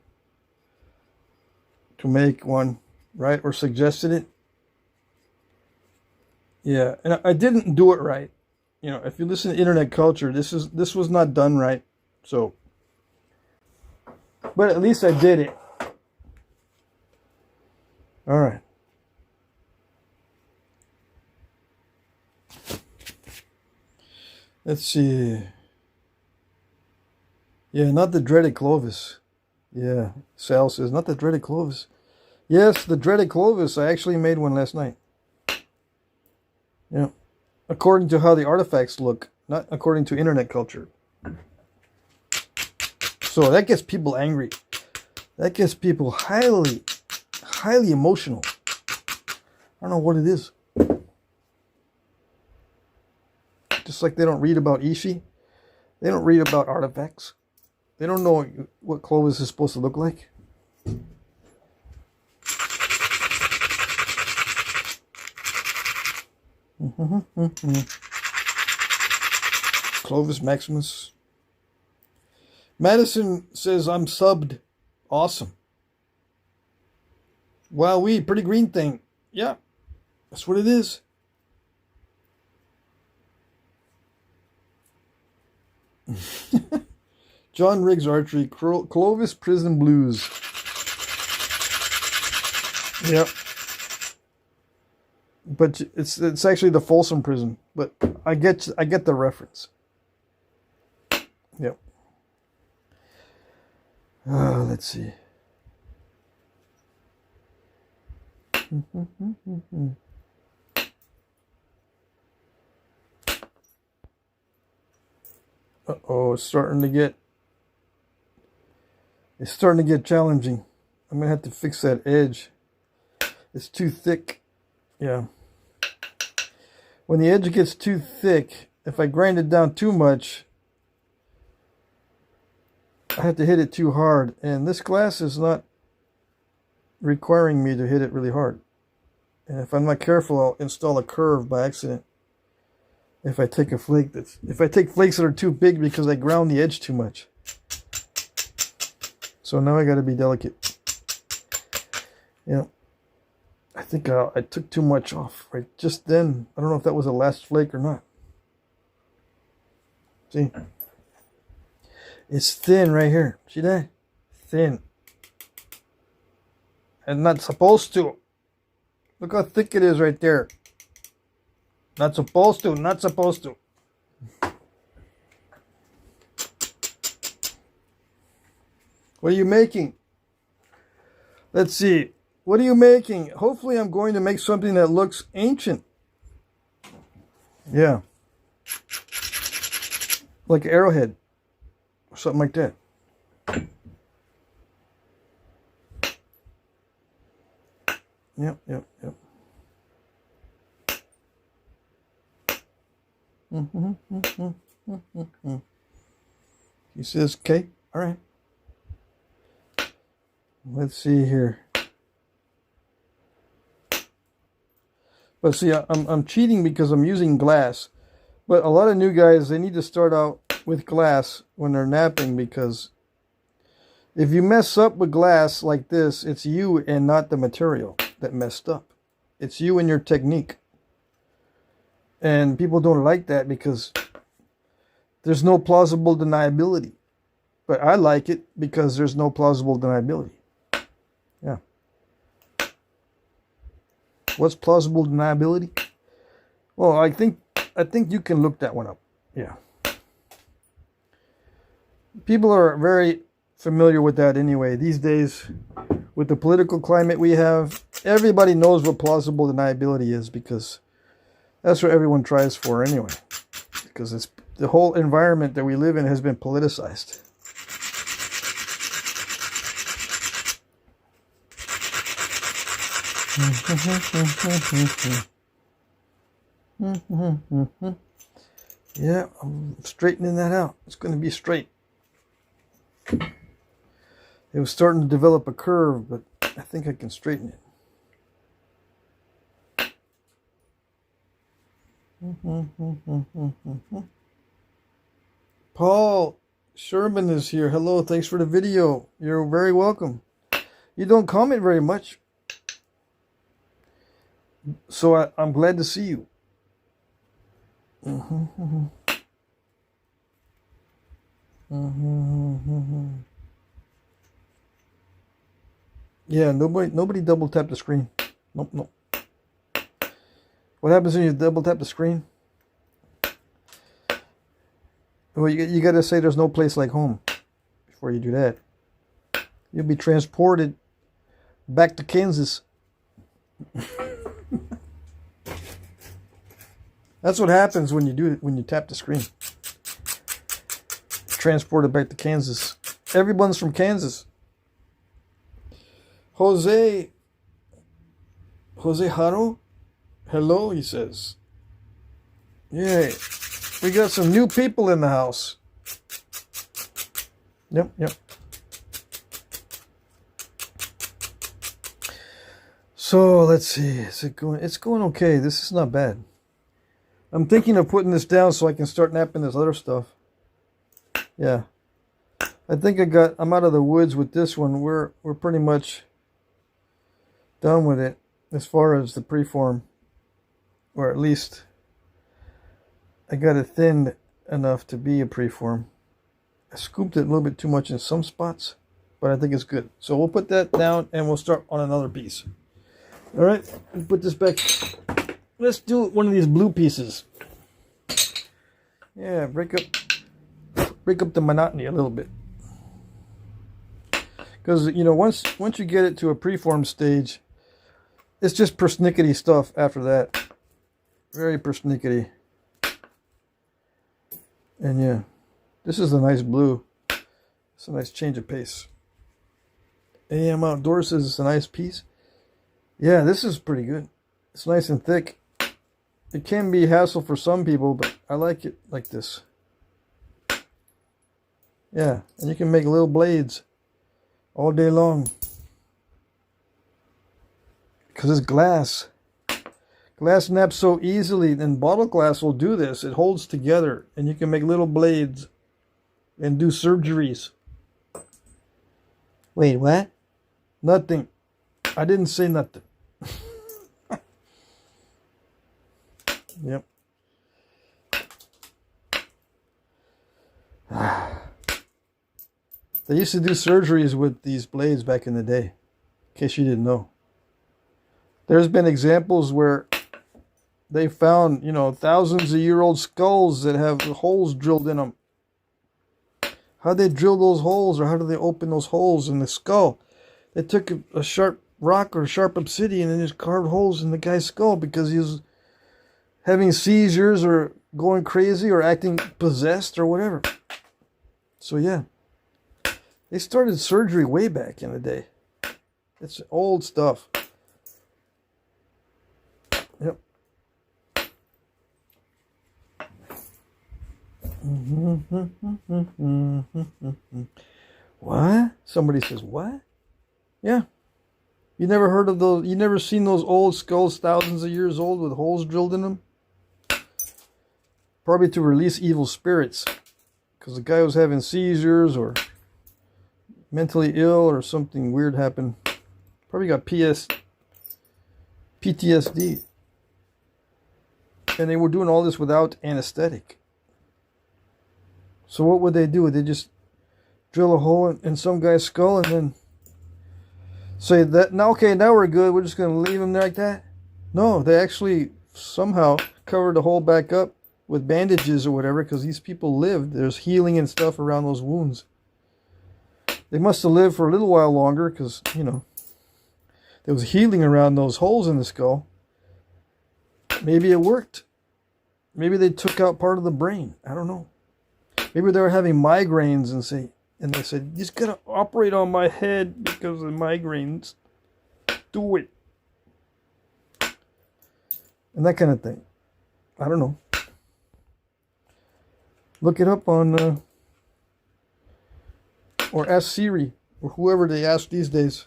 to make one, right? Or suggested it. Yeah, and I didn't do it right. You know, if you listen to internet culture, this was not done right. So, but at least I did it. All right. Let's see. Yeah, not the dreaded Clovis. Yeah, Sal says, not the dreaded Clovis. Yes, the dreaded Clovis. I actually made one last night. Yeah. According to how the artifacts look, not according to internet culture. So that gets people angry. That gets people highly emotional. I don't know what it is. Just like they don't read about Ishi. They don't read about artifacts. They don't know what Clovis is supposed to look like. Clovis Maximus. Madison says, I'm subbed. Awesome. Wowee, pretty green thing. Yeah, that's what it is. John Riggs Archery, Clovis Prison Blues. Yep. But it's actually the Folsom Prison. But I get the reference. Yep. Let's see. Uh-oh, it's starting to get challenging. I'm gonna have to fix that edge. It's too thick. Yeah. When the edge gets too thick, if I grind it down too much, I have to hit it too hard. And this glass is not requiring me to hit it really hard. And if I'm not careful, I'll install a curve by accident. If I take flakes that are too big because I ground the edge too much. So now I got to be delicate. Yeah. I think I took too much off right just then. I don't know if that was the last flake or not. See? It's thin right here. See that? Thin. And not supposed to. Look how thick it is right there. Not supposed to. Not supposed to. What are you making? Let's see. What are you making? Hopefully I'm going to make something that looks ancient. Yeah. Like an arrowhead. Or something like that. Yep. He says, okay, all right. Let's see here. But see, I'm cheating because I'm using glass. But a lot of new guys, they need to start out with glass when they're knapping, because if you mess up with glass like this, it's you and not the material that messed up. It's you and your technique. And people don't like that because there's no plausible deniability. But I like it because there's no plausible deniability. Yeah. What's plausible deniability? Well, I think you can look that one up. Yeah. People are very familiar with that anyway. These days, with the political climate we have, everybody knows what plausible deniability is, because that's what everyone tries for anyway. Because it's the whole environment that we live in has been politicized. Yeah, I'm straightening that out. It's going to be straight. It was starting to develop a curve, but I think I can straighten it. Paul Sherman is here. Hello, thanks for the video. You're very welcome. You don't comment very much, so I'm glad to see you. Yeah, nobody double tap the screen. Nope. What happens when you double tap the screen? Well, you got to say there's no place like home before you do that. You'll be transported back to Kansas. That's what happens when you do it, when you tap the screen. Transported back to Kansas. Everyone's from Kansas. Jose Haro? Hello, he says. Yay. We got some new people in the house. Yep. So let's see. Is it going? It's going okay. This is not bad. I'm thinking of putting this down so I can start napping this other stuff. Yeah. I think I'm out of the woods with this one. We're pretty much done with it as far as the preform, or at least I got it thinned enough to be a preform. I scooped it a little bit too much in some spots, but I think it's good. So we'll put that down and we'll start on another piece. All right, we'll put this back. Let's do one of these blue pieces. Yeah, break up the monotony a little bit. Because, you know, once you get it to a preform stage, it's just persnickety stuff after that. Very persnickety. And yeah, this is a nice blue. It's a nice change of pace. AM Outdoors says it's a nice piece. Yeah, this is pretty good. It's nice and thick. It can be a hassle for some people, but I like it like this. Yeah, and you can make little blades all day long. Because it's glass. Glass naps so easily, and bottle glass will do this. It holds together, and you can make little blades and do surgeries. Wait, what? Nothing. I didn't say nothing. Yep. They used to do surgeries with these blades back in the day, in case you didn't know. There's been examples where they found, you know, thousands of year old skulls that have holes drilled in them. How they drill those holes, or how do they open those holes in the skull? They took a sharp rock or sharp obsidian and just carved holes in the guy's skull because he was having seizures or going crazy or acting possessed or whatever. So yeah, they started surgery way back in the day. It's old stuff. Yep. What? Somebody says, what? Yeah. You never heard of those? You never seen those old skulls, thousands of years old, with holes drilled in them? Probably to release evil spirits. Because the guy was having seizures or mentally ill or something weird happened. Probably got PTSD. And they were doing all this without anesthetic. So what would they do? Would they just drill a hole in some guy's skull and then say that, now, okay, now we're good, we're just going to leave him there like that? No, they actually somehow covered the hole back up with bandages or whatever, because these people lived. There's healing and stuff around those wounds. They must have lived for a little while longer because, you know, there was healing around those holes in the skull. Maybe it worked. Maybe they took out part of the brain. I don't know. Maybe they were having migraines and they said, you just gotta operate on my head because of migraines. Do it. And that kind of thing. I don't know. Look it up on, or ask Siri, or whoever they ask these days.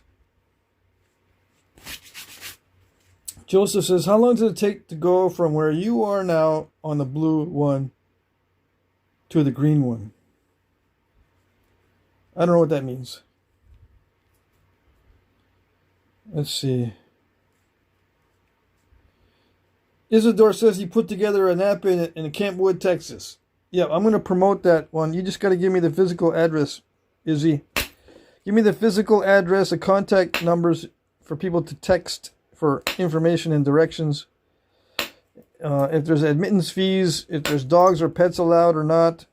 Joseph says, how long does it take to go from where you are now on the blue one to the green one? I don't know what that means. Let's see. Isidore says he put together a nap in Camp Wood, Texas. Yeah, I'm going to promote that one. You just got to give me the physical address, Izzy. Give me the physical address, the contact numbers for people to text for information and directions. If there's admittance fees, if there's dogs or pets allowed or not,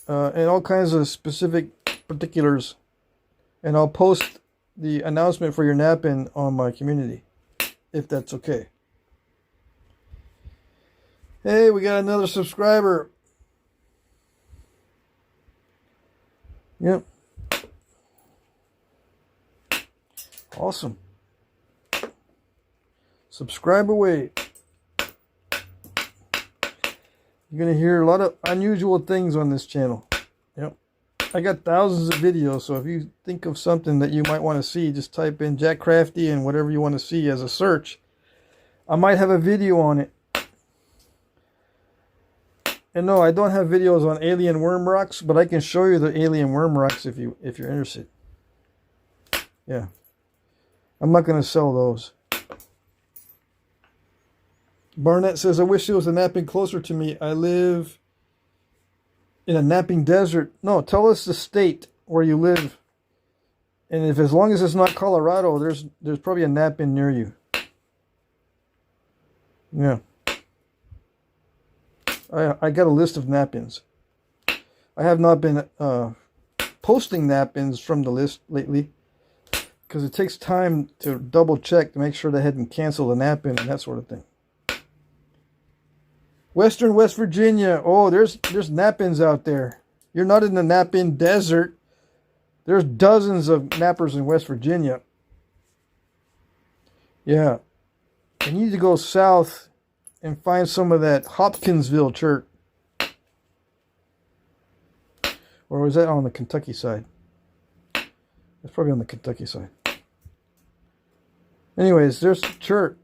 and all kinds of specific particulars. And I'll post the announcement for your nap-in on my community, if that's okay. Hey, we got another subscriber. Yep. Awesome. Subscribe away. You're going to hear a lot of unusual things on this channel. Yep. I got thousands of videos, so if you think of something that you might want to see, just type in Jack Crafty and whatever you want to see as a search. I might have a video on it. And no, I don't have videos on alien worm rocks, but I can show you the alien worm rocks if you're interested. Yeah. I'm not going to sell those. Barnett says, I wish there was a napping closer to me. I live in a napping desert. No, tell us the state where you live. And if as long as it's not Colorado, there's probably a napping near you. Yeah. I got a list of nap-ins. I have not been posting nap-ins from the list lately because it takes time to double check to make sure they hadn't canceled the nap-in and that sort of thing. Western West Virginia. Oh, there's nap-ins out there. You're not in the nap-in desert. There's dozens of nappers in West Virginia. Yeah. And you need to go south and find some of that Hopkinsville church. Or was that on the Kentucky side? It's probably on the Kentucky side. Anyways, there's church.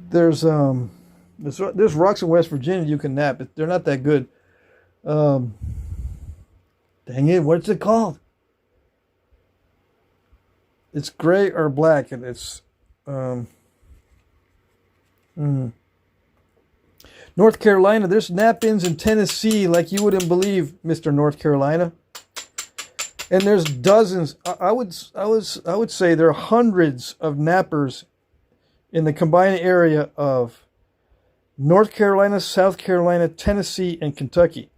There's rocks in West Virginia you can nap. They're not that good. Dang it, what's it called? It's gray or black, and it's North Carolina. There's nap-ins in Tennessee like you wouldn't believe, Mr. North Carolina. And there's dozens. I would say there are hundreds of nappers in the combined area of North Carolina, South Carolina, Tennessee, and Kentucky.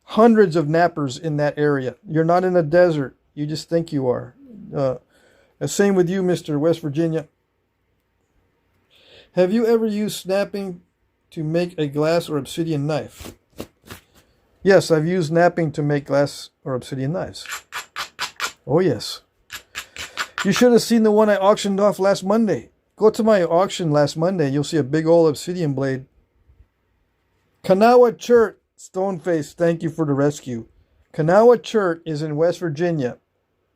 Hundreds of nappers in that area. You're not in the desert. You just think you are. Same with you, Mr. West Virginia. Have you ever used snapping to make a glass or obsidian knife? Yes, I've used snapping to make glass or obsidian knives. Oh, yes. You should have seen the one I auctioned off last Monday. Go to my auction last Monday. You'll see a big old obsidian blade. Kanawha Church, Stoneface, thank you for the rescue. Kanawha Church is in West Virginia,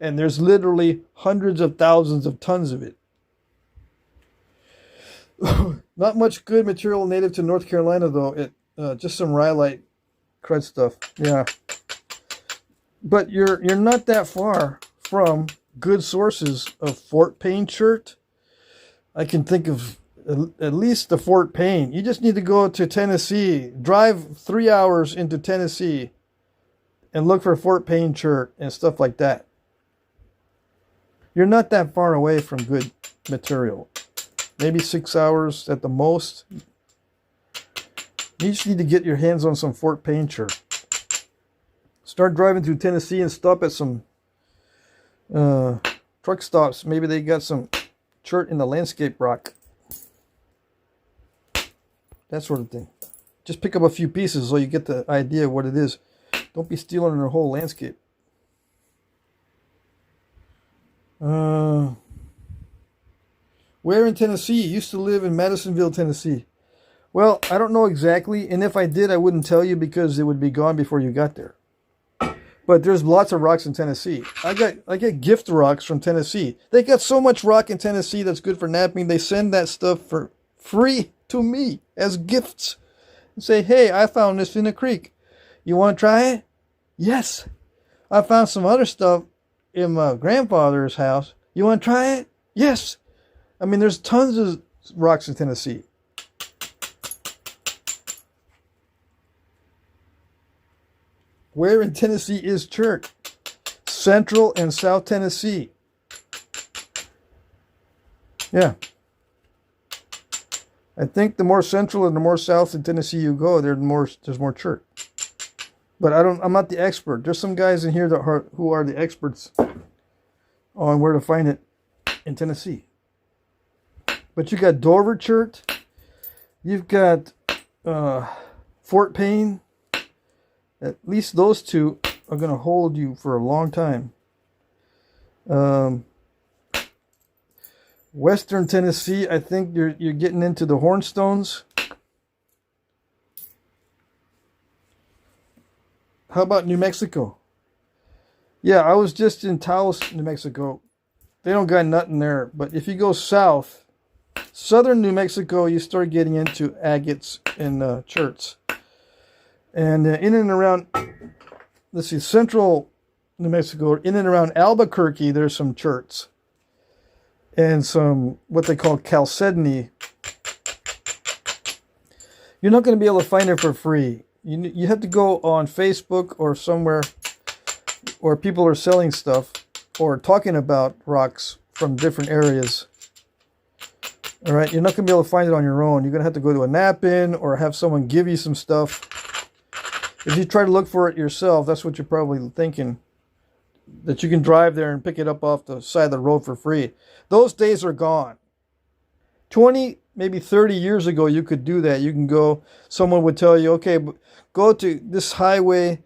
and there's literally hundreds of thousands of tons of it. Not much good material native to North Carolina, though. Just some rhyolite crud stuff. Yeah. But you're not that far from good sources of Fort Payne chert. I can think of at least the Fort Payne. You just need to go to Tennessee, drive 3 hours into Tennessee, and look for Fort Payne chert and stuff like that. You're not that far away from good material. Maybe 6 hours at the most. You just need to get your hands on some Fort Payne chert. Start driving through Tennessee and stop at some truck stops, maybe they got some chert in the landscape rock. That sort of thing. Just pick up a few pieces so you get the idea of what it is. Don't be stealing their whole landscape. Where in Tennessee? Used to live in Madisonville, Tennessee. Well, I don't know exactly, and if I did, I wouldn't tell you because it would be gone before you got there. But there's lots of rocks in Tennessee. I get gift rocks from Tennessee. They got so much rock in Tennessee that's good for knapping. They send that stuff for free to me as gifts. And say, hey, I found this in the creek. You want to try it? Yes. I found some other stuff in my grandfather's house. You want to try it? Yes. I mean, there's tons of rocks in Tennessee. Where in Tennessee is chert? Central and South Tennessee. Yeah. I think the more central and the more south in Tennessee you go, there's more chert. But I'm not the expert. There's some guys in here who are the experts on where to find it in Tennessee. But you got Dover chert. You've got Fort Payne. At least those two are going to hold you for a long time. Western Tennessee, I think you're getting into the hornstones. How about New Mexico? Yeah, I was just in Taos, New Mexico. They don't got nothing there. But if you go south, southern New Mexico, you start getting into agates and cherts. And in and around, let's see, central New Mexico, in and around Albuquerque, there's some cherts. And some, what they call chalcedony. You're not going to be able to find it for free. You have to go on Facebook or somewhere where people are selling stuff or talking about rocks from different areas. All right, you're not going to be able to find it on your own. You're going to have to go to a Knapping or have someone give you some stuff. If you try to look for it yourself, that's what you're probably thinking. That you can drive there and pick it up off the side of the road for free. Those days are gone. 20, maybe 30 years ago, you could do that. You can go, someone would tell you, okay, go to this highway,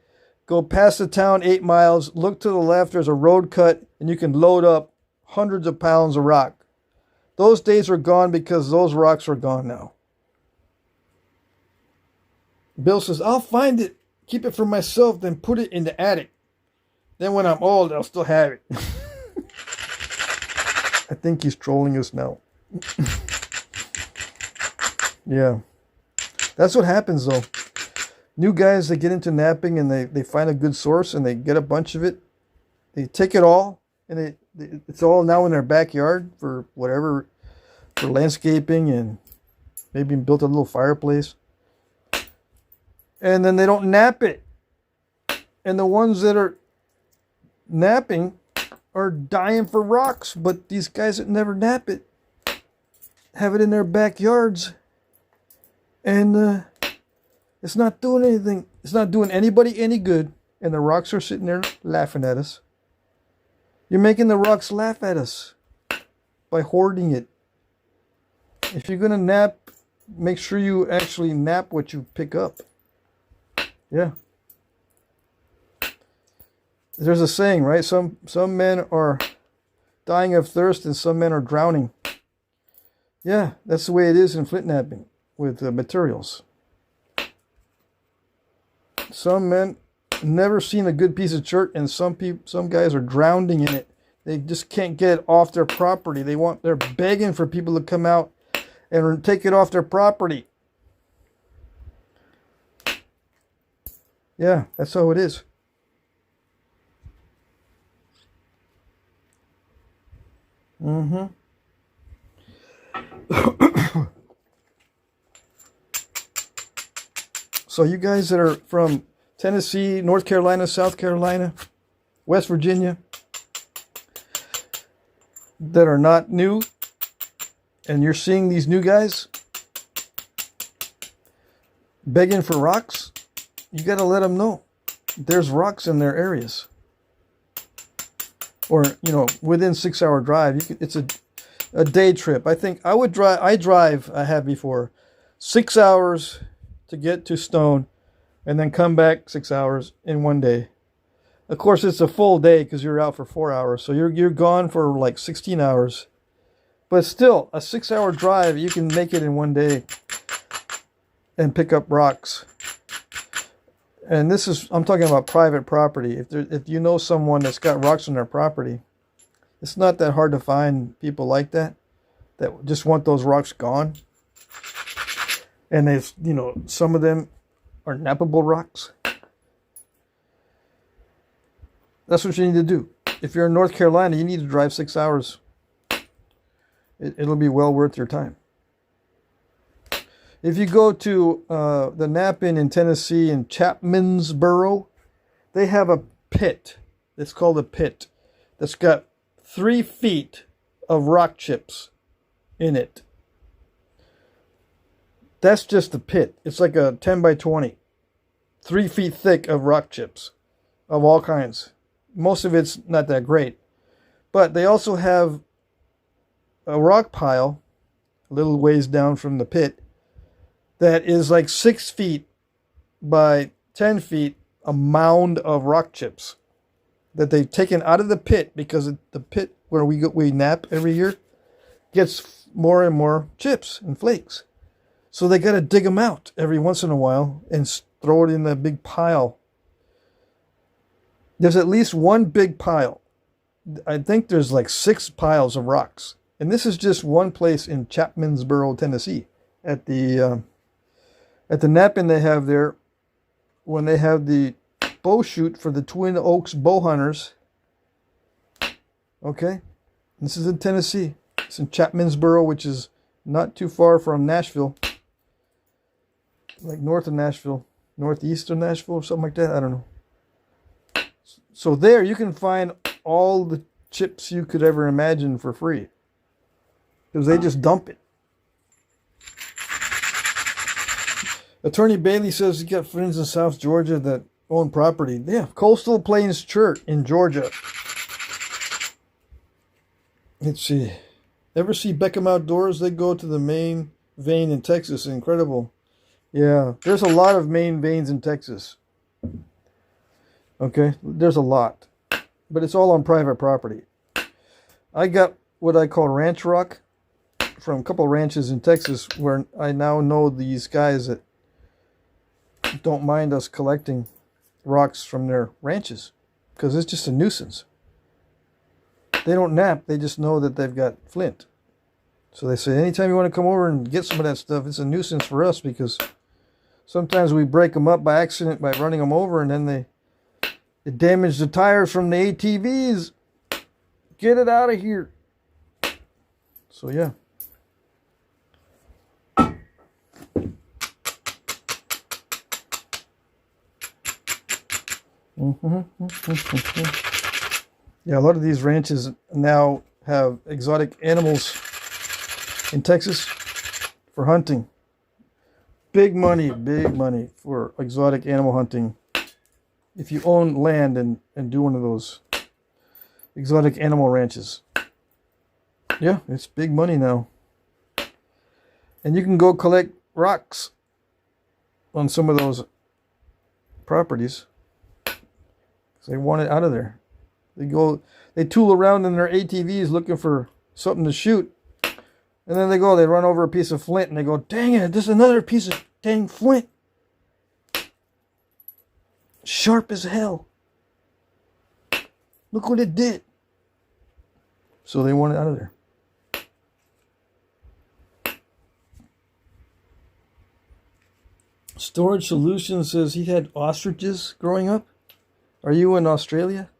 go past the town 8 miles, look to the left, there's a road cut, and you can load up hundreds of pounds of rock. Those days are gone because those rocks are gone now. Bill says, I'll find it, keep it for myself, then put it in the attic. Then when I'm old, I'll still have it. I think he's trolling us now. Yeah. That's what happens, though. New guys, they get into knapping and they find a good source and they get a bunch of it. They take it all and it's all now in their backyard for whatever, for landscaping, and maybe built a little fireplace. And then they don't knap it. And the ones that are knapping are dying for rocks, but these guys that never knap it have it in their backyards, and it's not doing anything. It's not doing anybody any good, and the rocks are sitting there laughing at us. You're making the rocks laugh at us by hoarding it. If you're gonna knap, make sure you actually knap what you pick up. Yeah. There's a saying, right? Some men are dying of thirst and some men are drowning. Yeah, that's the way it is in Flintknapping with materials. Some men never seen a good piece of chert, and some guys are drowning in it. They just can't get it off their property. They're begging for people to come out and take it off their property. Yeah, that's how it is. So you guys that are from Tennessee, North Carolina, South Carolina, West Virginia, that are not new, and you're seeing these new guys begging for rocks, you got to let them know there's rocks in their areas. or within 6 hour drive. It's a day trip. I think I would drive. I have before 6 hours to get to Stone, and then come back 6 hours in one day. Of course, it's a full day because you're out for 4 hours, so you're gone for like 16 hours. But still, a 6 hour drive, you can make it in one day and pick up rocks. And I'm talking about private property. If you know someone that's got rocks on their property, it's not that hard to find people like that just want those rocks gone. And there's, some of them are knappable rocks. That's what you need to do. If you're in North Carolina, you need to drive 6 hours. It'll be well worth your time. If you go to the Knapping in Tennessee in Chapmansboro, they have a pit. It's called a pit. That's got 3 feet of rock chips in it. That's just a pit. It's like a 10 by 20. 3 feet thick of rock chips of all kinds. Most of it's not that great. But they also have a rock pile a little ways down from the pit that is like 6 feet by 10 feet, a mound of rock chips that they've taken out of the pit, because the pit where we nap every year gets more and more chips and flakes. So they got to dig them out every once in a while and throw it in a big pile. There's at least one big pile. I think there's like 6 piles of rocks. And this is just one place in Chapmansboro, Tennessee. At the Knapping they have there, when they have the bow shoot for the Twin Oaks bow hunters. Okay, this is in Tennessee. It's in Chapmansboro, which is not too far from Nashville, like north of Nashville, northeast of Nashville, or something like that. I don't know. So there you can find all the chips you could ever imagine for free, because they just dump it. Attorney Bailey says he got friends in South Georgia that own property. Yeah, Coastal Plains Church in Georgia. Let's see. Ever see Beckham Outdoors? They go to the main vein in Texas. Incredible. Yeah, there's a lot of main veins in Texas. Okay, there's a lot. But it's all on private property. I got what I call ranch rock from a couple ranches in Texas, where I now know these guys that don't mind us collecting rocks from their ranches, because it's just a nuisance. They don't nap, they just know that they've got flint. So they say, anytime you want to come over and get some of that stuff, it's a nuisance for us, because sometimes we break them up by accident by running them over, and then it damage the tires from the ATVs. Get it out of here. So yeah. Yeah, a lot of these ranches now have exotic animals in Texas for hunting. Big money for exotic animal hunting. If you own land and do one of those exotic animal ranches. Yeah, it's big money now. And you can go collect rocks on some of those properties. They want it out of there. They tool around in their ATVs looking for something to shoot. And then they run over a piece of flint, and they go, dang it, this is another piece of dang flint. Sharp as hell. Look what it did. So they want it out of there. Storage Solutions says he had ostriches growing up. Are you in Australia?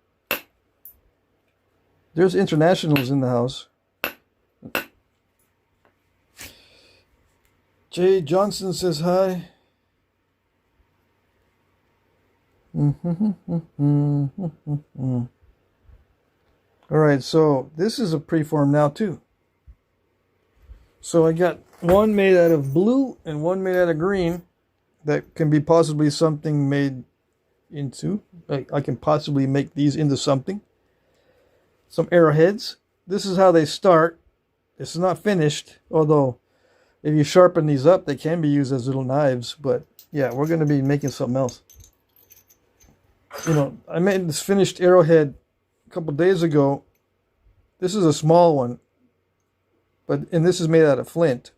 There's internationals in the house. Jay Johnson says hi. Alright, so this is a preform now too. So I got one made out of blue and one made out of green that can be possibly something made into. I can possibly make these into something. some arrowheads. This is how they start. This is not finished, although if you sharpen these up, they can be used as little knives. But yeah, we're going to be making something else. You know, I made this finished arrowhead a couple days ago. This is a small one, and this is made out of flint.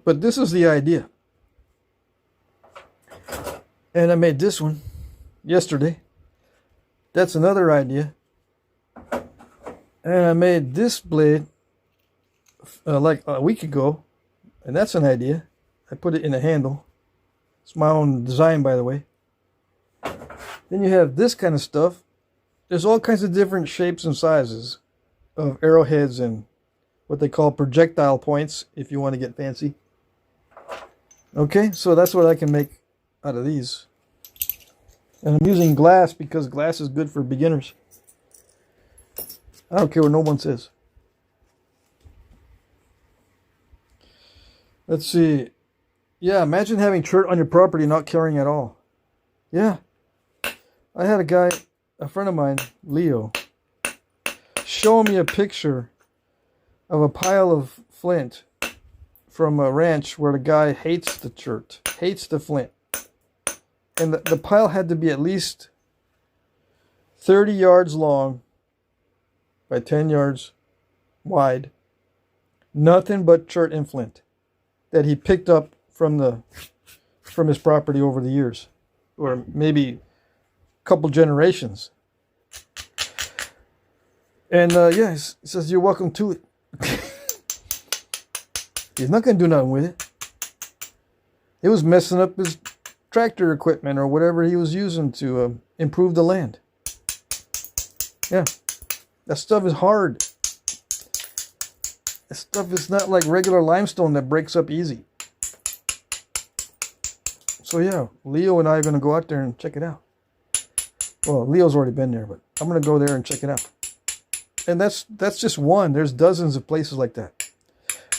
But this is the idea. And I made this one yesterday. That's another idea. And I made this blade like a week ago, and that's an idea. I put it in a handle. It's my own design, by the way. Then you have this kind of stuff. There's all kinds of different shapes and sizes of arrowheads and what they call projectile points, if you want to get fancy. Okay, so that's what I can make out of these. And I'm using glass because glass is good for beginners. I don't care what no one says. Let's see. Yeah, imagine having chert on your property and not caring at all. Yeah. I had a friend of mine, Leo, show me a picture of a pile of flint from a ranch where the guy hates the chert, hates the flint. And the pile had to be at least 30 yards long by 10 yards wide. Nothing but chert and flint that he picked up from his property over the years, or maybe a couple generations. And yeah, he says, "You're welcome to it." He's not going to do nothing with it. It was messing up his tractor equipment or whatever he was using to improve the land. Yeah, that stuff is hard. That stuff is not like regular limestone that breaks up easy. So yeah, Leo and I are going to go out there and check it out. Well, Leo's already been there, but I'm going to go there and check it out. And that's just one. There's dozens of places like that.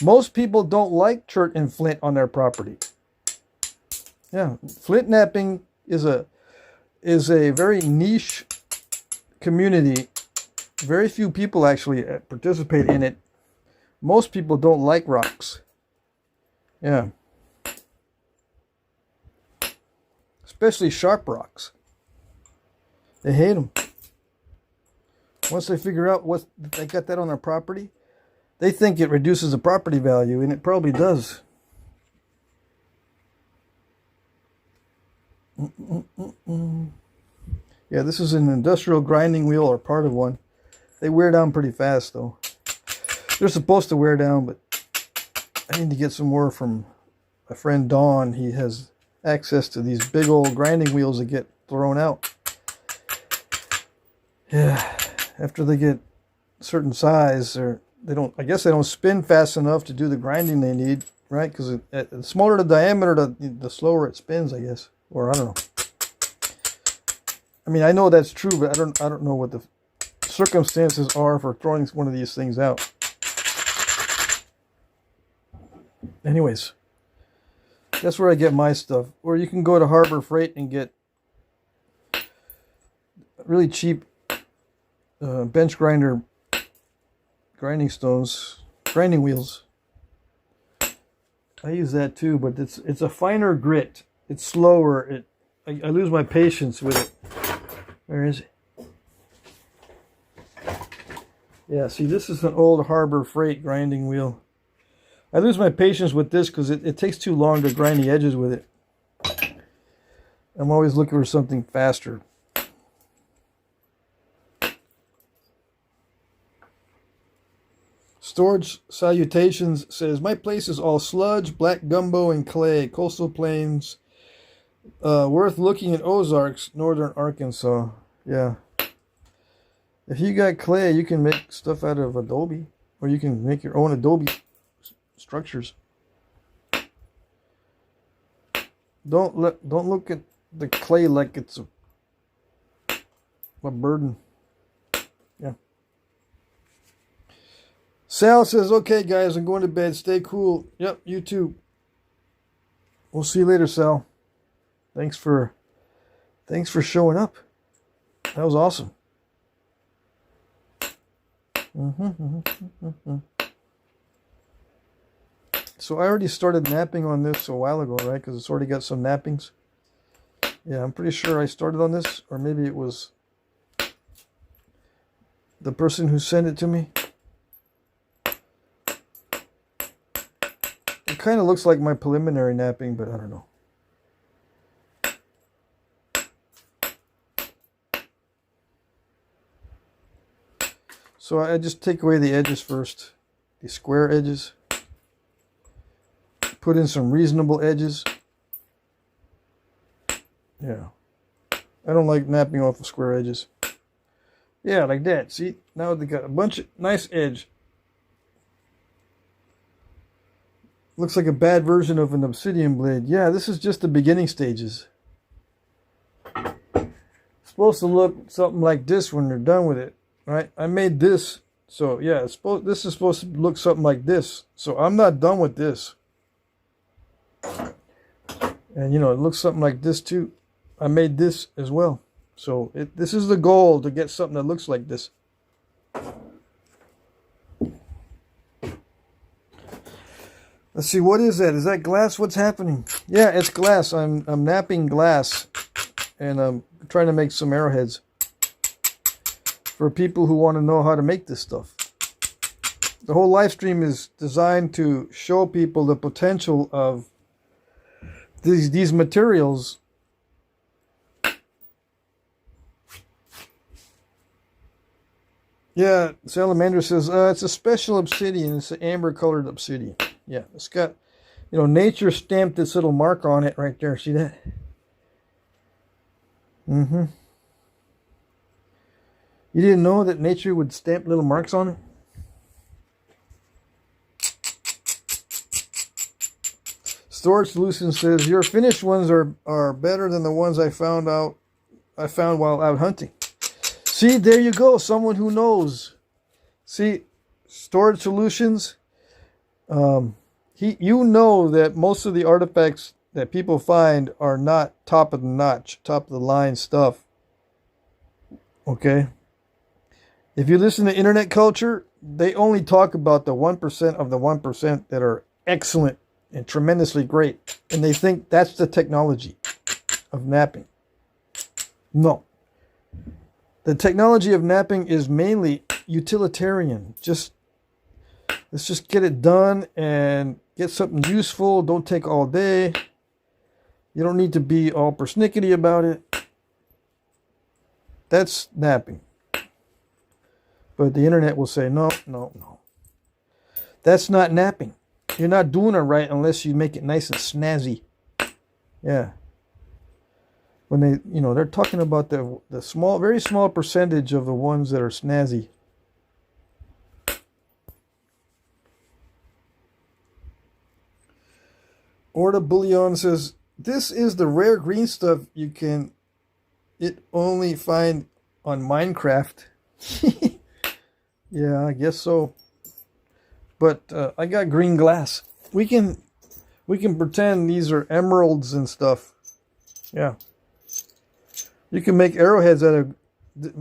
Most people don't like chert and flint on their property. Yeah, Flintknapping is a very niche community. Very few people actually participate in it. Most people don't like rocks. Yeah. Especially sharp rocks. They hate them. Once they figure out what they got that on their property, they think it reduces the property value, and it probably does. Yeah, this is an industrial grinding wheel, or part of one. They wear down pretty fast, though. They're supposed to wear down, but I need to get some more from my friend Don. He has access to these big old grinding wheels that get thrown out. Yeah, after they get a certain size, I guess they don't spin fast enough to do the grinding they need, right? Because the smaller the diameter, the slower it spins, I guess. Or I don't know. I mean, I know that's true, but I don't know what the circumstances are for throwing one of these things out. Anyways, that's where I get my stuff. Or you can go to Harbor Freight and get really cheap bench grinder grinding stones, grinding wheels. I use that too, but it's a finer grit. It's slower. I lose my patience with it. Where is it? Yeah, see, this is an old Harbor Freight grinding wheel. I lose my patience with this because it takes too long to grind the edges with it. I'm always looking for something faster. Storage Salutations says, my place is all sludge, black gumbo, and clay. Coastal plains. Worth looking at Ozarks, northern Arkansas. Yeah. If you got clay, you can make stuff out of adobe. Or you can make your own adobe structures. Don't look at the clay like it's a burden. Yeah. Sal says, okay guys, I'm going to bed. Stay cool. Yep, you too. We'll see you later, Sal. Thanks for showing up. That was awesome. So I already started napping on this a while ago, right? Because it's already got some nappings. Yeah, I'm pretty sure I started on this, or maybe it was the person who sent it to me. It kind of looks like my preliminary napping, but I don't know. So I just take away the edges first, the square edges. Put in some reasonable edges. Yeah. I don't like napping off of square edges. Yeah, like that. See? Now they got a bunch of nice edge. Looks like a bad version of an obsidian blade. Yeah, this is just the beginning stages. It's supposed to look something like this when they're done with it, right? I made this, so yeah, this is supposed to look something like this. So I'm not done with this. And you know, it looks something like this too. I made this as well. So this is the goal, to get something that looks like this. Let's see, what is that? Is that glass? What's happening? Yeah, it's glass. I'm napping glass, and I'm trying to make some arrowheads for people who want to know how to make this stuff. The whole live stream is designed to show people the potential of these materials. Yeah, Salamander says, it's a special obsidian. It's an amber colored obsidian. Yeah, it's got, you know, nature stamped this little mark on it right there. See that? You didn't know that nature would stamp little marks on it? Storage Solution says, your finished ones are better than the ones I found while out hunting. See, there you go. Someone who knows. See, Storage Solutions, you know that most of the artifacts that people find are not top of the notch, top of the line stuff. Okay? If you listen to internet culture, they only talk about the 1% of the 1% that are excellent and tremendously great. And they think that's the technology of napping. No. The technology of napping is mainly utilitarian. Let's just get it done and get something useful. Don't take all day. You don't need to be all persnickety about it. That's napping. But the internet will say, no. That's not napping. You're not doing it right unless you make it nice and snazzy. Yeah. When they, you know, they're talking about the small, very small percentage of the ones that are snazzy. Orda Bullion says, this is the rare green stuff it only find on Minecraft. Yeah, I guess so. But I got green glass. We can pretend these are emeralds and stuff. Yeah. You can make arrowheads out of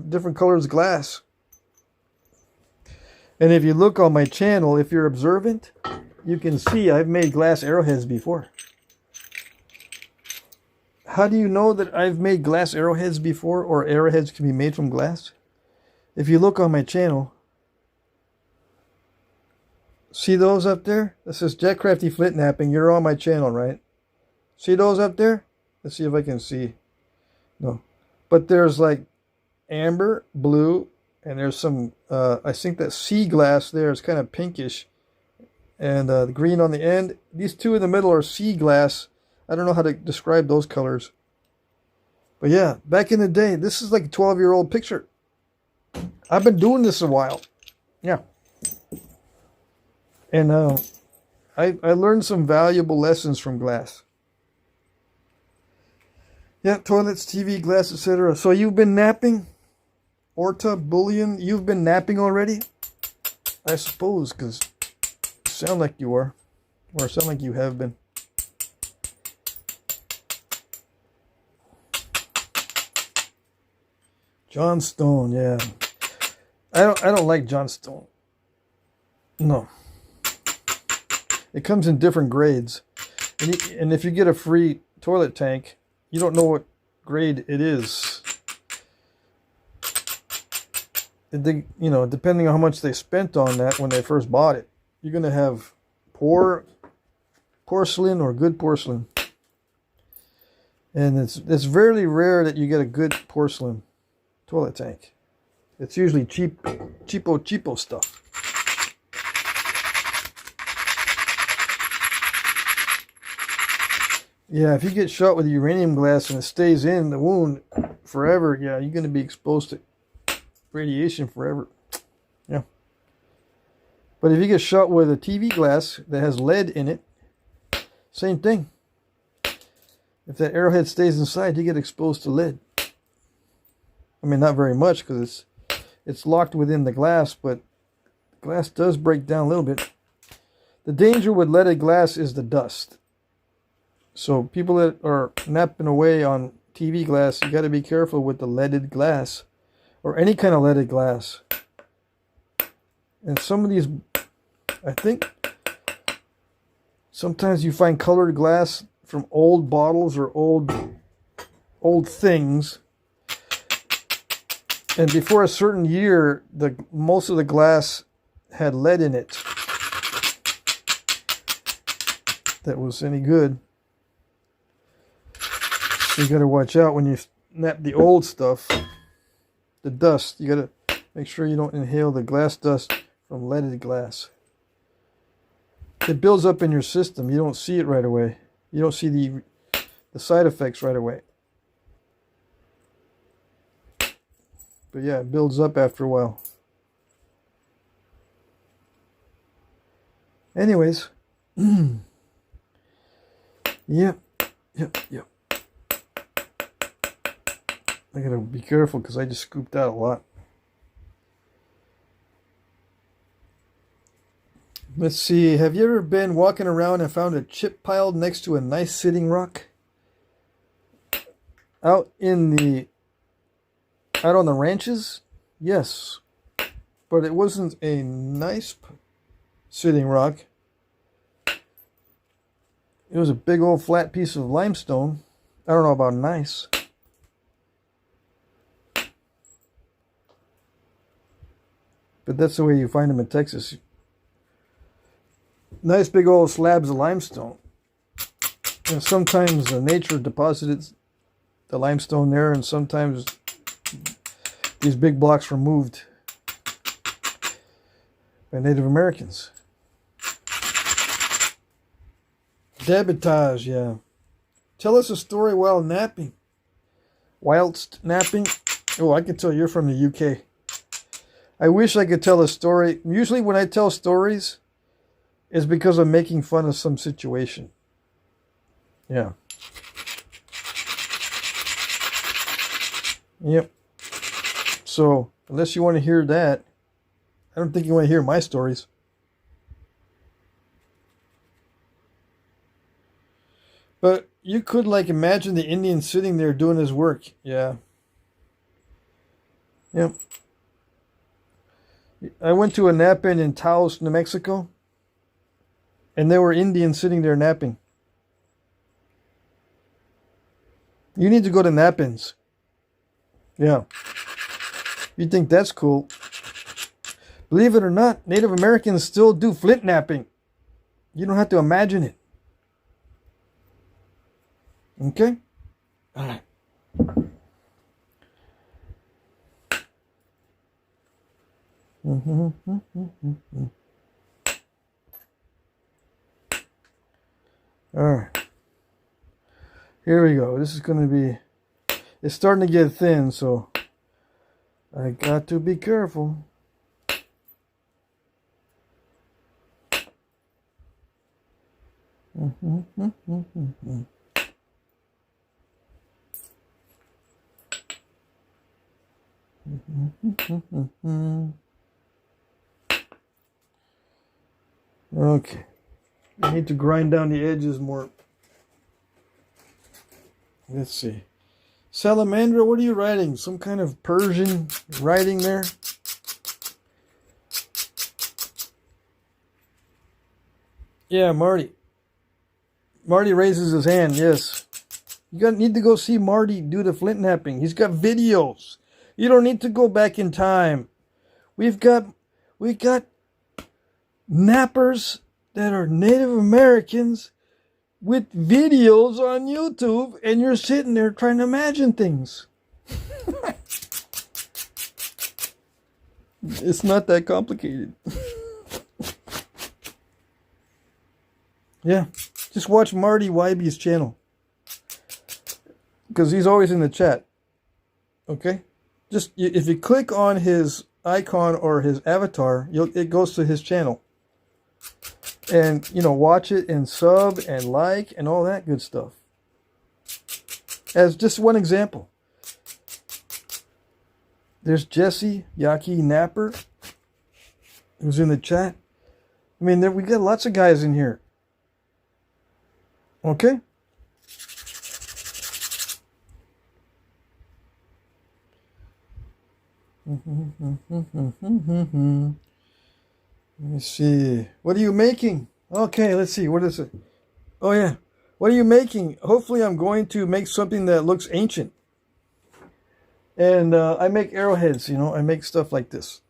different colors of glass. And if you look on my channel, if you're observant, you can see I've made glass arrowheads before. How do you know that I've made glass arrowheads before, or arrowheads can be made from glass? If you look on my channel, see those up there? This is Jack Crafty Flintknapping. You're on my channel, right? See those up there? Let's see if I can see. No. But there's like amber, blue, and there's some, I think that sea glass there is kind of pinkish. And the green on the end. These two in the middle are sea glass. I don't know how to describe those colors. But yeah, back in the day, this is like a 12-year-old picture. I've been doing this a while. Yeah. And I learned some valuable lessons from glass. Yeah, toilets, TV, glass, etc. So you've been napping? Orta Bullion, you've been napping already? I suppose, because you sound like you are. Or sound like you have been. John Stone, yeah. I don't like Johnstone. No. It comes in different grades. And if you get a free toilet tank, you don't know what grade it is. You know, depending on how much they spent on that when they first bought it, you're going to have poor porcelain or good porcelain. And it's very rare that you get a good porcelain toilet tank. It's usually cheapo stuff. Yeah, if you get shot with uranium glass and it stays in the wound forever, yeah, you're going to be exposed to radiation forever. Yeah. But if you get shot with a TV glass that has lead in it, same thing. If that arrowhead stays inside, you get exposed to lead. I mean, not very much because it's locked within the glass, but the glass does break down a little bit. The danger with leaded glass is the dust. So people that are napping away on TV glass, you got to be careful with the leaded glass or any kind of leaded glass. And some of these, I think, sometimes you find colored glass from old bottles or old things. And before a certain year, most of the glass had lead in it that was any good. So you got to watch out when you nap the old stuff, the dust. You got to make sure you don't inhale the glass dust from leaded glass. It builds up in your system. You don't see it right away. You don't see the side effects right away. But yeah, it builds up after a while. Anyways. Yep. I gotta be careful because I just scooped out a lot. Let's see. Have you ever been walking around and found a chip piled next to a nice sitting rock? Out on the ranches? Yes. But it wasn't a nice sitting rock. It was a big old flat piece of limestone. I don't know about nice. But that's the way you find them in Texas. Nice big old slabs of limestone. And sometimes nature deposited the limestone there, and sometimes these big blocks were moved by Native Americans. Debitage, yeah. Tell us a story while napping. Whilst napping? Oh, I can tell you're from the UK. I wish I could tell a story. Usually when I tell stories, it's because I'm making fun of some situation. Yeah. Yep. So, unless you want to hear that, I don't think you want to hear my stories. But you could, like, imagine the Indian sitting there doing his work. Yeah. Yep. I went to a nap-in in Taos, New Mexico, and there were Indians sitting there napping. You need to go to nap-ins. Yeah. You think that's cool. Believe it or not, Native Americans still do Flintknapping. You don't have to imagine it. Okay? All right. All right. Here we go. This is going to be... It's starting to get thin, so I got to be careful. Okay. I need to grind down the edges more. Let's see. Salamandra, what are you writing? Some kind of Persian writing there? Yeah, Marty. Marty raises his hand, yes. You need to go see Marty do the Flintknapping. He's got videos. You don't need to go back in time. We've got nappers that are Native Americans with videos on YouTube, and you're sitting there trying to imagine things. It's not that complicated. Yeah, just watch Marty Wybe's channel, because he's always in the chat. Okay, just if you click on his icon or his avatar, it goes to his channel, and watch it and sub and like and all that good stuff. As just one example, there's Jesse Yaki Napper, who's in the chat. I mean, we got lots of guys in here. Okay. Let me see. What are you making? Okay, let's see. What is it? Oh, yeah. What are you making? Hopefully I'm going to make something that looks ancient. And I make arrowheads, I make stuff like this.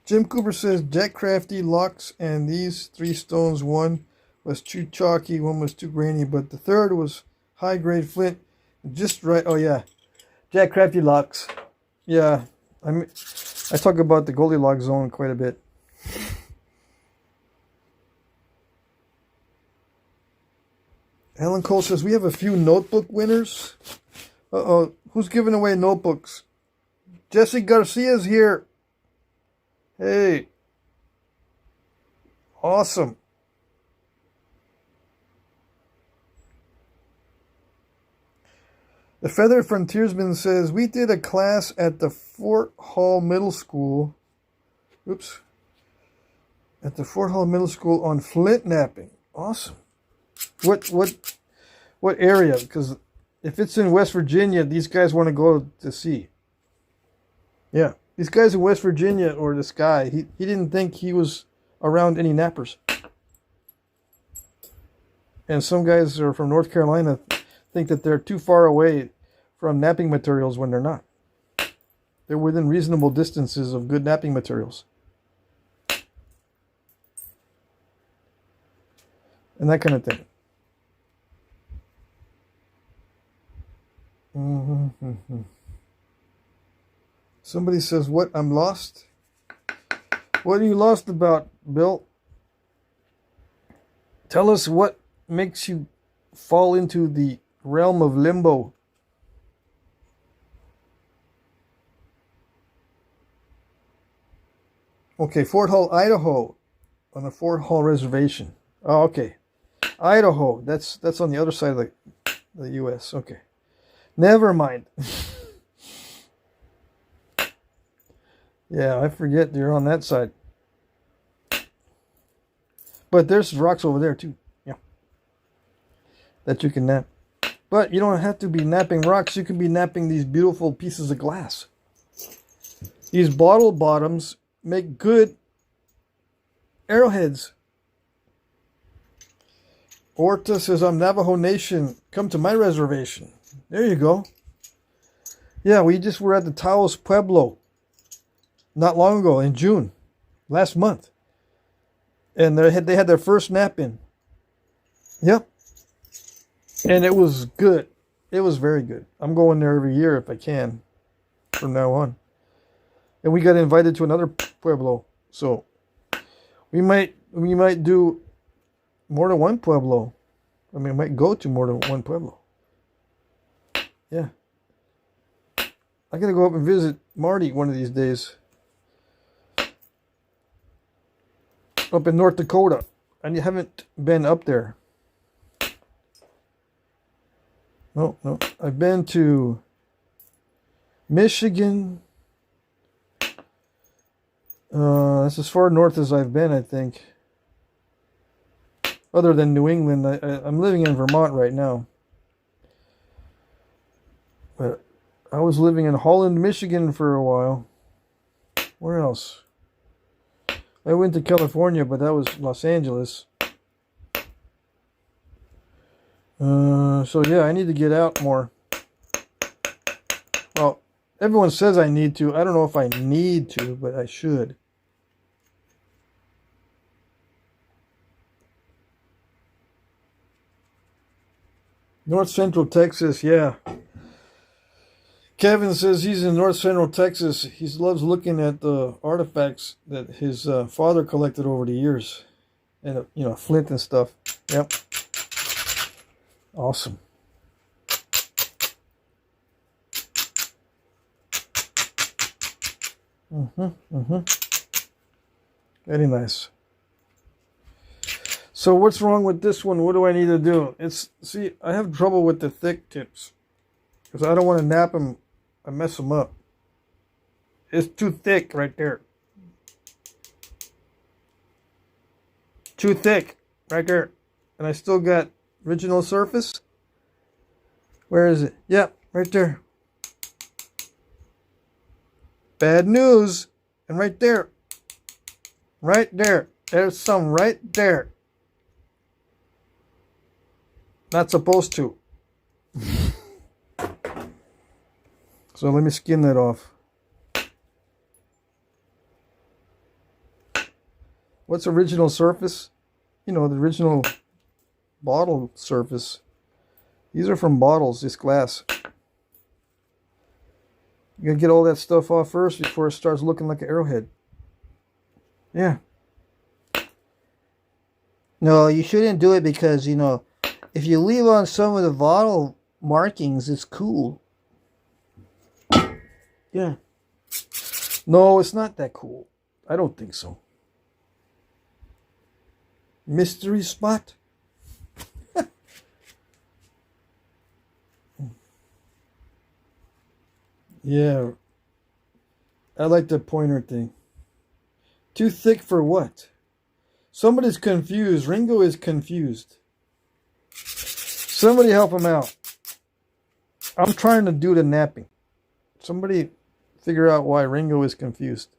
Jim Cooper says, Jack Crafty locks and these 3 stones, one was too chalky, one was too grainy, but the third was high-grade flint. Just right. Oh, yeah. Jack Crafty locks. Yeah. I talk about the Goldilocks zone quite a bit. Alan Cole says, we have a few notebook winners. Uh-oh. Who's giving away notebooks? Jesse Garcia's here. Hey. Awesome. The Feathered Frontiersman says, we did a class at the Fort Hall Middle School. Oops. At the Fort Hall Middle School on Flintknapping. Awesome. What area? Because if it's in West Virginia, these guys want to go to see. Yeah. These guys in West Virginia, or this guy, he didn't think he was around any nappers. And some guys are from North Carolina think that they're too far away from napping materials when they're not. They're within reasonable distances of good napping materials. And that kind of thing. Somebody says, what? I'm lost? What are you lost about, Bill? Tell us what makes you fall into the realm of limbo. Okay, Fort Hall, Idaho, on the Fort Hall Reservation. Oh, okay. Idaho, that's on the other side of the U.S. Okay. Never mind. Yeah, I forget you're on that side. But there's rocks over there too. Yeah. That you can nap. But you don't have to be napping rocks. You can be napping these beautiful pieces of glass. These bottle bottoms make good arrowheads. Orta says, I'm Navajo Nation. Come to my reservation. There you go. Yeah, we just were at the Taos Pueblo not long ago in June, last month. And they had their first nap in. Yep. And it was good. It was very good. I'm going there every year if I can from now on. And we got invited to another Pueblo. So we might do more than one Pueblo. I mean, I might go to more than one Pueblo. Yeah. I got to go up and visit Marty one of these days. Up in North Dakota. I haven't been up there. No. I've been to Michigan. That's as far north as I've been, I think. Other than New England. I'm living in Vermont right now. But I was living in Holland, Michigan for a while. Where else? I went to California, but that was Los Angeles. So yeah, I need to get out more. Well, everyone says I need to. I don't know if I need to, but I should. North Central Texas, yeah. Kevin says he's in North Central Texas. He loves looking at the artifacts that his father collected over the years. And, you know, flint and stuff. Yep. Awesome. Very nice. So what's wrong with this one? What do I need to do? See, I have trouble with the thick tips. Because I don't want to nap them. I mess them up. It's too thick right there. Too thick right there. And I still got original surface. Where is it? Yep, right there. Bad news. And right there. Right there. There's some right there. Not supposed to. So let me skin that off. What's original surface? You know, the original bottle surface. These are from bottles, this glass. You gotta get all that stuff off first before it starts looking like an arrowhead. Yeah. No, you shouldn't do it because, you know, if you leave on some of the bottle markings, it's cool. Yeah. No, it's not that cool. I don't think so. Mystery spot? Yeah. I like the pointer thing. Too thick for what? Somebody's confused. Ringo is confused. Somebody help him out. I'm trying to do the napping. Somebody figure out why Ringo is confused.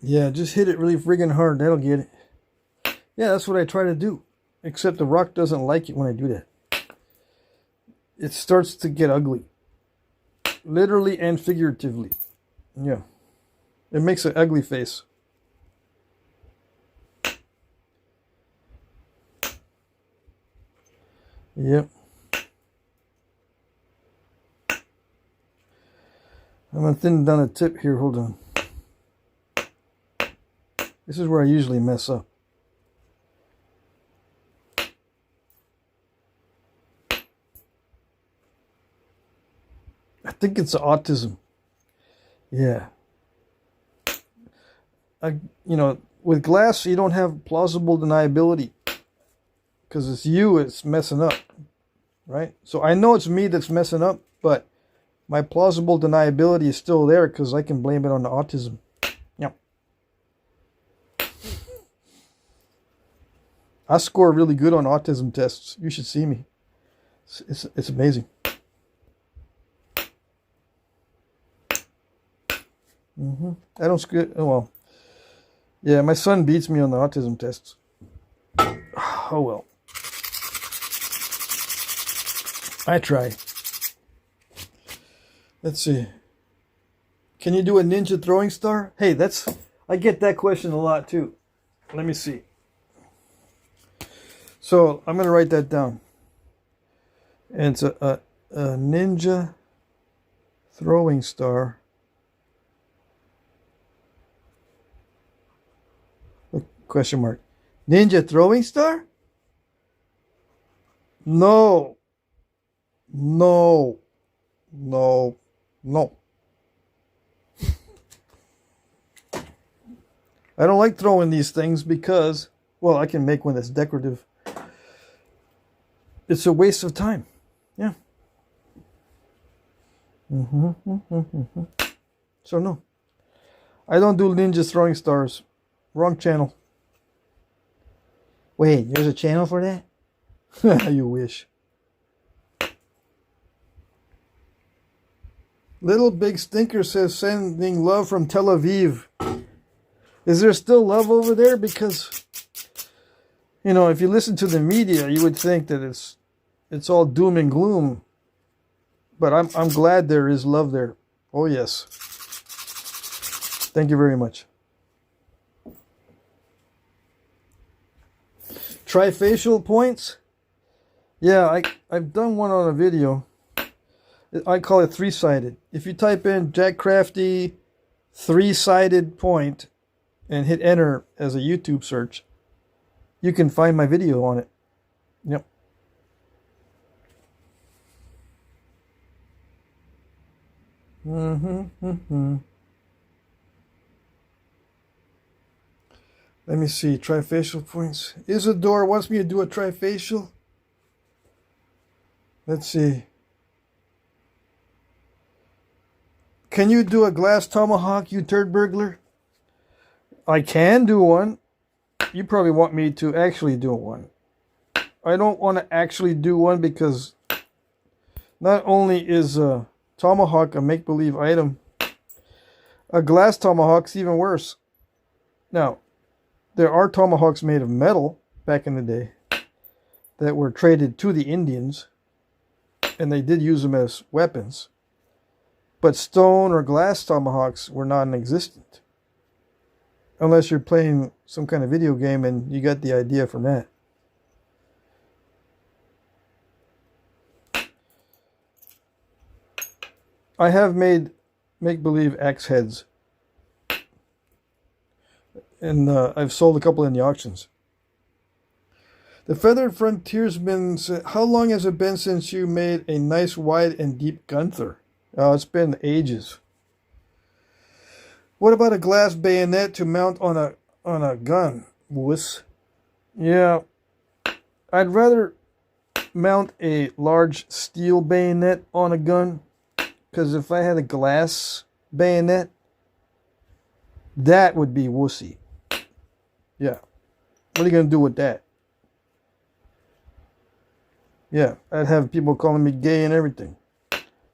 Yeah, just hit it really friggin' hard. That'll get it. Yeah, that's what I try to do. Except the rock doesn't like it when I do that. It starts to get ugly. Literally and figuratively. Yeah. It makes an ugly face. Yep. I'm going to thin down the tip here. Hold on. This is where I usually mess up. I think it's autism. Yeah. You know, with glass, you don't have plausible deniability. Because it's you, it's messing up. Right? So I know it's me that's messing up, but my plausible deniability is still there because I can blame it on the autism. Yeah. I score really good on autism tests. You should see me. It's amazing. I don't score. Oh, well. Yeah, my son beats me on the autism tests. Oh, well. I try. Let's see. Can you do a ninja throwing star? Hey, I get that question a lot too. Let me see. So I'm going to write that down. And it's a ninja throwing star. Question mark. Ninja throwing star? No. No. No. No. I don't like throwing these things because, well, I can make one that's decorative. It's a waste of time. Yeah. So no. I don't do ninja throwing stars. Wrong channel. Wait, there's a channel for that? You wish. Little Big Stinker says sending love from Tel Aviv. Is there still love over there? Because, you know, if you listen to the media, you would think that it's all doom and gloom. But I'm glad there is love there. Oh yes. Thank you very much. Trifacial points? Yeah, I've done one on a video. I call it three-sided. If you type in Jack Crafty three-sided point and hit enter as a YouTube search, you can find my video on it. Yep. Let me see, trifacial points. Isidore wants me to do a trifacial. Let's see. Can you do a glass tomahawk, you turd burglar? I can do one. You probably want me to actually do one. I don't want to actually do one because not only is a tomahawk a make-believe item, a glass tomahawk's even worse. Now, there are tomahawks made of metal back in the day that were traded to the Indians, and they did use them as weapons. But stone or glass tomahawks were non-existent. Unless you're playing some kind of video game and you got the idea from that. I have made make-believe axe heads. And I've sold a couple in the auctions. The Feathered Frontiersman said, how long has it been since you made a nice wide and deep Gunther? Oh, it's been ages. What about a glass bayonet to mount on a gun? Wuss. Yeah, I'd rather mount a large steel bayonet on a gun, because if I had a glass bayonet, that would be wussy. Yeah. What are you going to do with that? Yeah, I'd have people calling me gay and everything.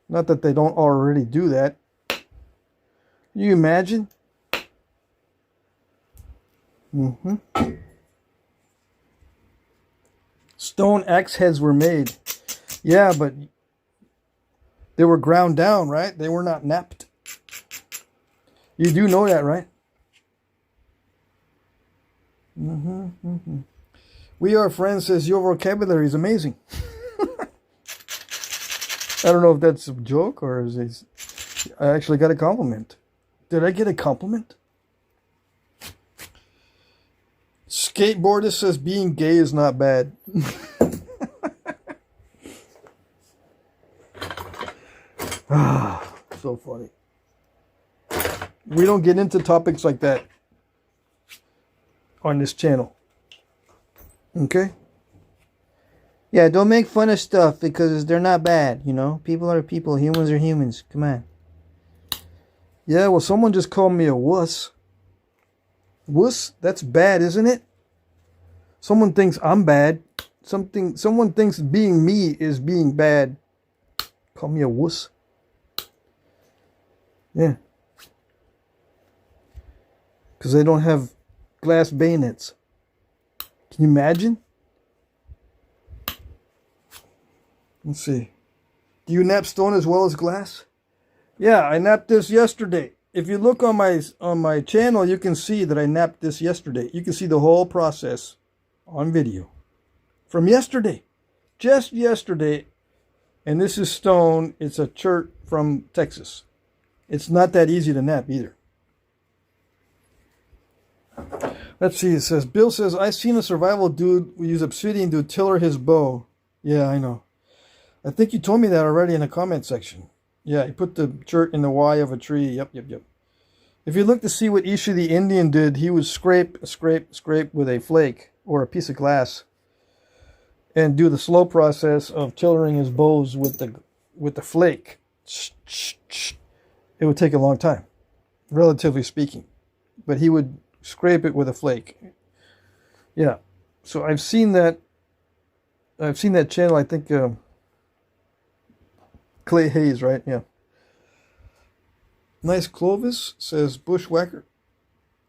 Not that they don't already do that. Can you imagine? Stone axe heads were made. Yeah, but they were ground down, right? They were not knapped. You do know that, right? We Are Friends says your vocabulary is amazing. I don't know if that's a joke or is it, I actually got a compliment. Did I get a compliment? Skateboarder says being gay is not bad. So funny. We don't get into topics like that on this channel. Okay? Yeah, don't make fun of stuff because they're not bad, you know? People are people, humans are humans. Come on. Yeah, well, someone just called me a wuss. Wuss? That's bad, isn't it? Someone thinks I'm bad. Someone thinks being me is being bad. Call me a wuss. Yeah. Because they don't have glass bayonets. Can you imagine? Let's see. Do you nap stone as well as glass? Yeah, I napped this yesterday. If you look on my channel, you can see that I napped this yesterday. You can see the whole process on video. From yesterday. Just yesterday. And this is stone. It's a chert from Texas. It's not that easy to nap either. Let's see, it says, Bill says, I seen a survival dude use obsidian to tiller his bow. Yeah, I know. I think you told me that already in the comment section. Yeah, he put the chert in the Y of a tree. Yep. If you look to see what Isha the Indian did, he would scrape with a flake or a piece of glass and do the slow process of tillering his bows with the flake. It would take a long time, relatively speaking. But he would scrape it with a flake. Yeah. So I've seen that channel, I think Clay Hayes, right? Yeah. Nice Clovis, says bushwhacker.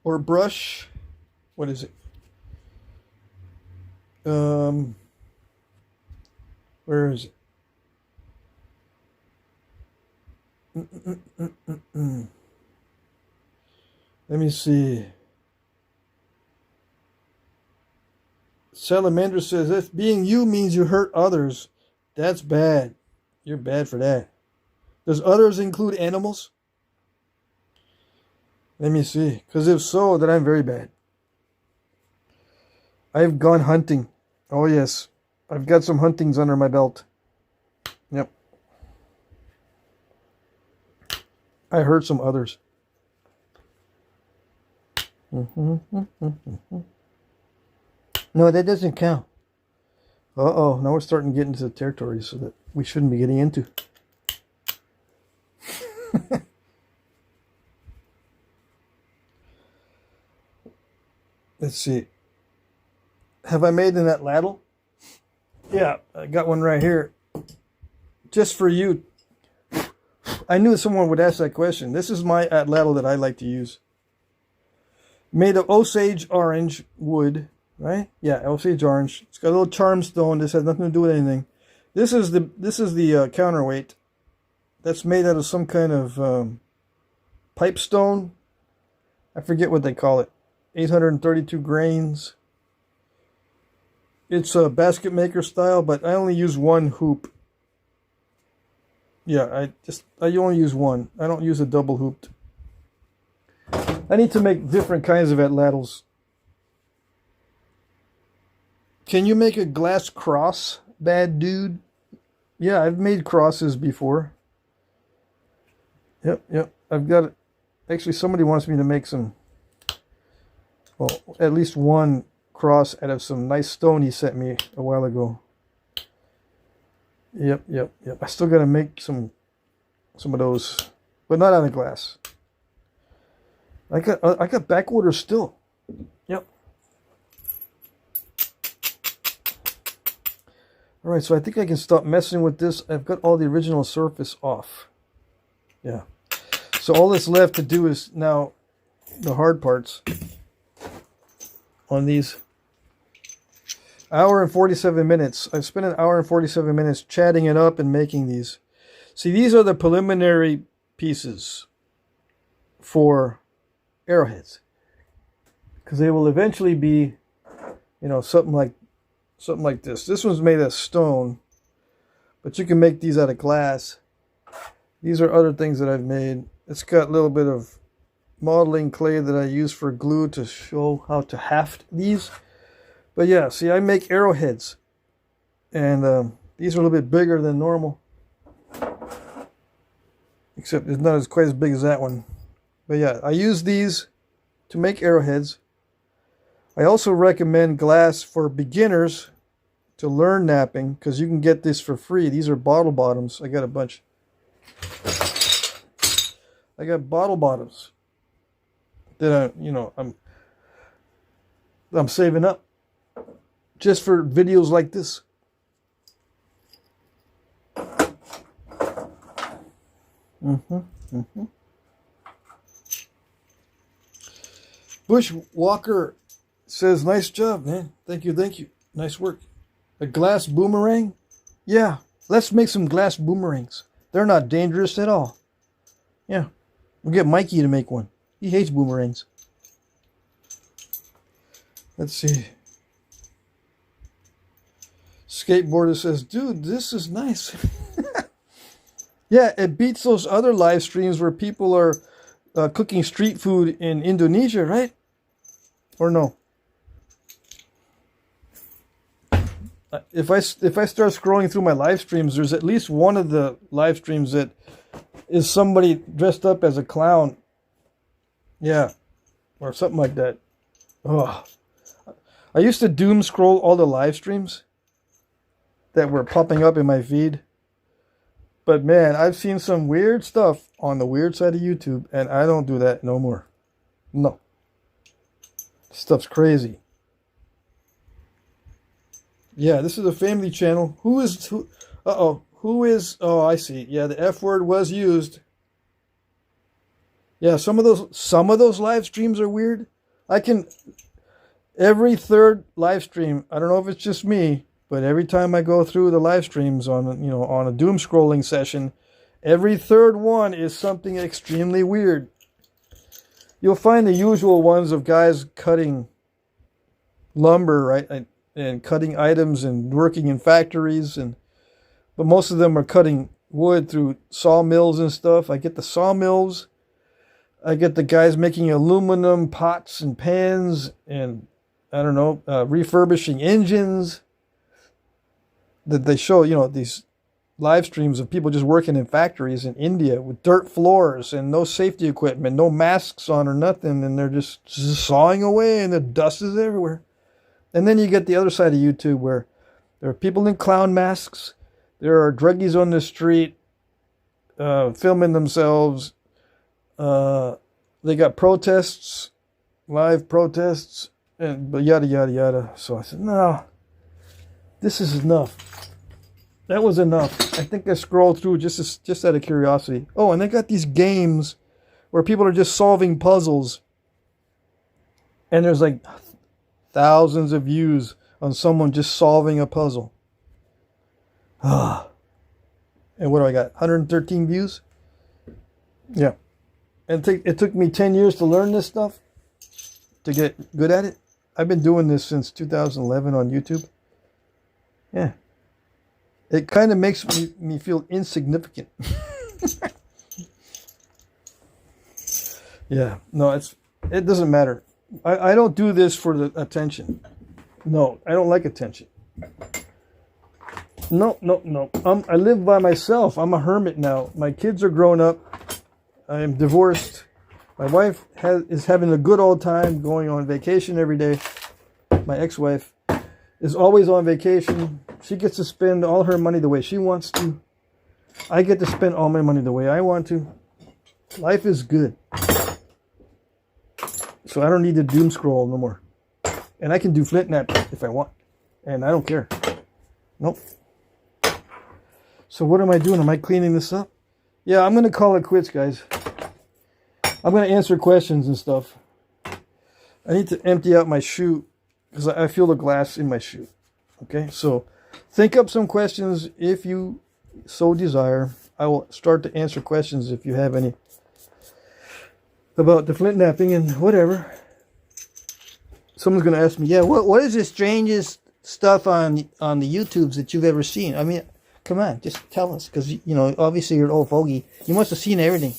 Or brush. What is it? Where is it? Let me see. Salamander says, if being you means you hurt others, that's bad. You're bad for that. Does others include animals? Let me see. Because if so, then I'm very bad. I've gone hunting. Oh, yes. I've got some huntings under my belt. Yep. I hurt some others. No, that doesn't count. Uh-oh. Now we're starting to get into the territory so that we shouldn't be getting into. Let's see. Have I made in that ladle? Yeah, I got one right here. Just for you. I knew someone would ask that question. This is my ladle that I like to use. Made of Osage orange wood, right? Yeah, Osage orange. It's got a little charm stone. This has nothing to do with anything. This is the counterweight. That's made out of some kind of pipe stone. I forget what they call it. 832 grains. It's a basket maker style, but I only use one hoop. Yeah, I only use one. I don't use a double hooped. I need to make different kinds of atlatls. Can you make a glass cross, bad dude? Yeah, I've made crosses before. Yep. I've got it. Actually, somebody wants me to make some, well, at least one cross out of some nice stone he sent me a while ago. Yep. I still got to make some of those, but not out of glass. I got back orders still. Yep. All right, so I think I can stop messing with this. I've got all the original surface off. Yeah. So all that's left to do is now the hard parts on these. Hour and 47 minutes. I've spent an hour and 47 minutes chatting it up and making these. See, these are the preliminary pieces for arrowheads, because they will eventually be, something like this. This one's made of stone, but you can make these out of glass. These are other things that I've made. It's got a little bit of modeling clay that I use for glue to show how to haft these. But yeah, see, I make arrowheads, and these are a little bit bigger than normal, except it's not quite as big as that one. But yeah, I use these to make arrowheads. I also recommend glass for beginners to learn knapping, because you can get this for free. These are bottle bottoms. I got a bunch. I got bottle bottoms that I'm saving up just for videos like this. Bushwalker says, nice job, man. Thank you. Nice work. A glass boomerang? Yeah, let's make some glass boomerangs. They're not dangerous at all. Yeah, we'll get Mikey to make one. He hates boomerangs. Let's see. Skateboarder says, dude, this is nice. Yeah, it beats those other live streams where people are cooking street food in Indonesia, right? Or no? If I start scrolling through my live streams, there's at least one of the live streams that is somebody dressed up as a clown. Yeah, or something like that. Oh, I used to doom scroll all the live streams that were popping up in my feed. But man, I've seen some weird stuff on the weird side of YouTube, and I don't do that no more. No. Stuff's crazy. Yeah, this is a family channel. Who is... Uh-oh. Who is... Oh, I see. Yeah, the F word was used. Yeah, some of those live streams are weird. Every third live stream, I don't know if it's just me, but every time I go through the live streams on a doom scrolling session, every third one is something extremely weird. You'll find the usual ones of guys cutting lumber, right, and cutting items and working in factories, but most of them are cutting wood through sawmills and stuff. I get the sawmills. I get the guys making aluminum pots and pans, and I don't know, refurbishing engines. That they show, these live streams of people just working in factories in India with dirt floors and no safety equipment, no masks on or nothing, and they're just sawing away and the dust is everywhere. And then you get the other side of YouTube where there are people in clown masks, there are druggies on the street filming themselves. They got protests, live protests, but yada, yada, yada. So I said, no, this is enough. That was enough. I think I scrolled through just out of curiosity. Oh, and they got these games where people are just solving puzzles. And there's like thousands of views on someone just solving a puzzle. And what do I got? 113 views? Yeah. And it took me 10 years to learn this stuff, to get good at it. I've been doing this since 2011 on YouTube. Yeah. It kind of makes me feel insignificant. Yeah. No, it doesn't matter. I don't do this for the attention. No, I don't like attention. No. I live by myself. I'm a hermit now. My kids are grown up. I am divorced. My wife is having a good old time going on vacation every day. My ex-wife is always on vacation. She gets to spend all her money the way she wants to. I get to spend all my money the way I want to. Life is good. So I don't need to doom scroll no more. And I can do Flintknapping if I want. And I don't care. Nope. So what am I doing? Am I cleaning this up? Yeah, I'm going to call it quits, guys. I'm going to answer questions and stuff. I need to empty out my shoe because I feel the glass in my shoe. Okay, so think up some questions if you so desire. I will start to answer questions if you have any about the Flintknapping and whatever. Someone's going to ask me, yeah, what is the strangest stuff on the YouTubes that you've ever seen? I mean, come on, just tell us, because, obviously you're an old fogey. You must have seen everything.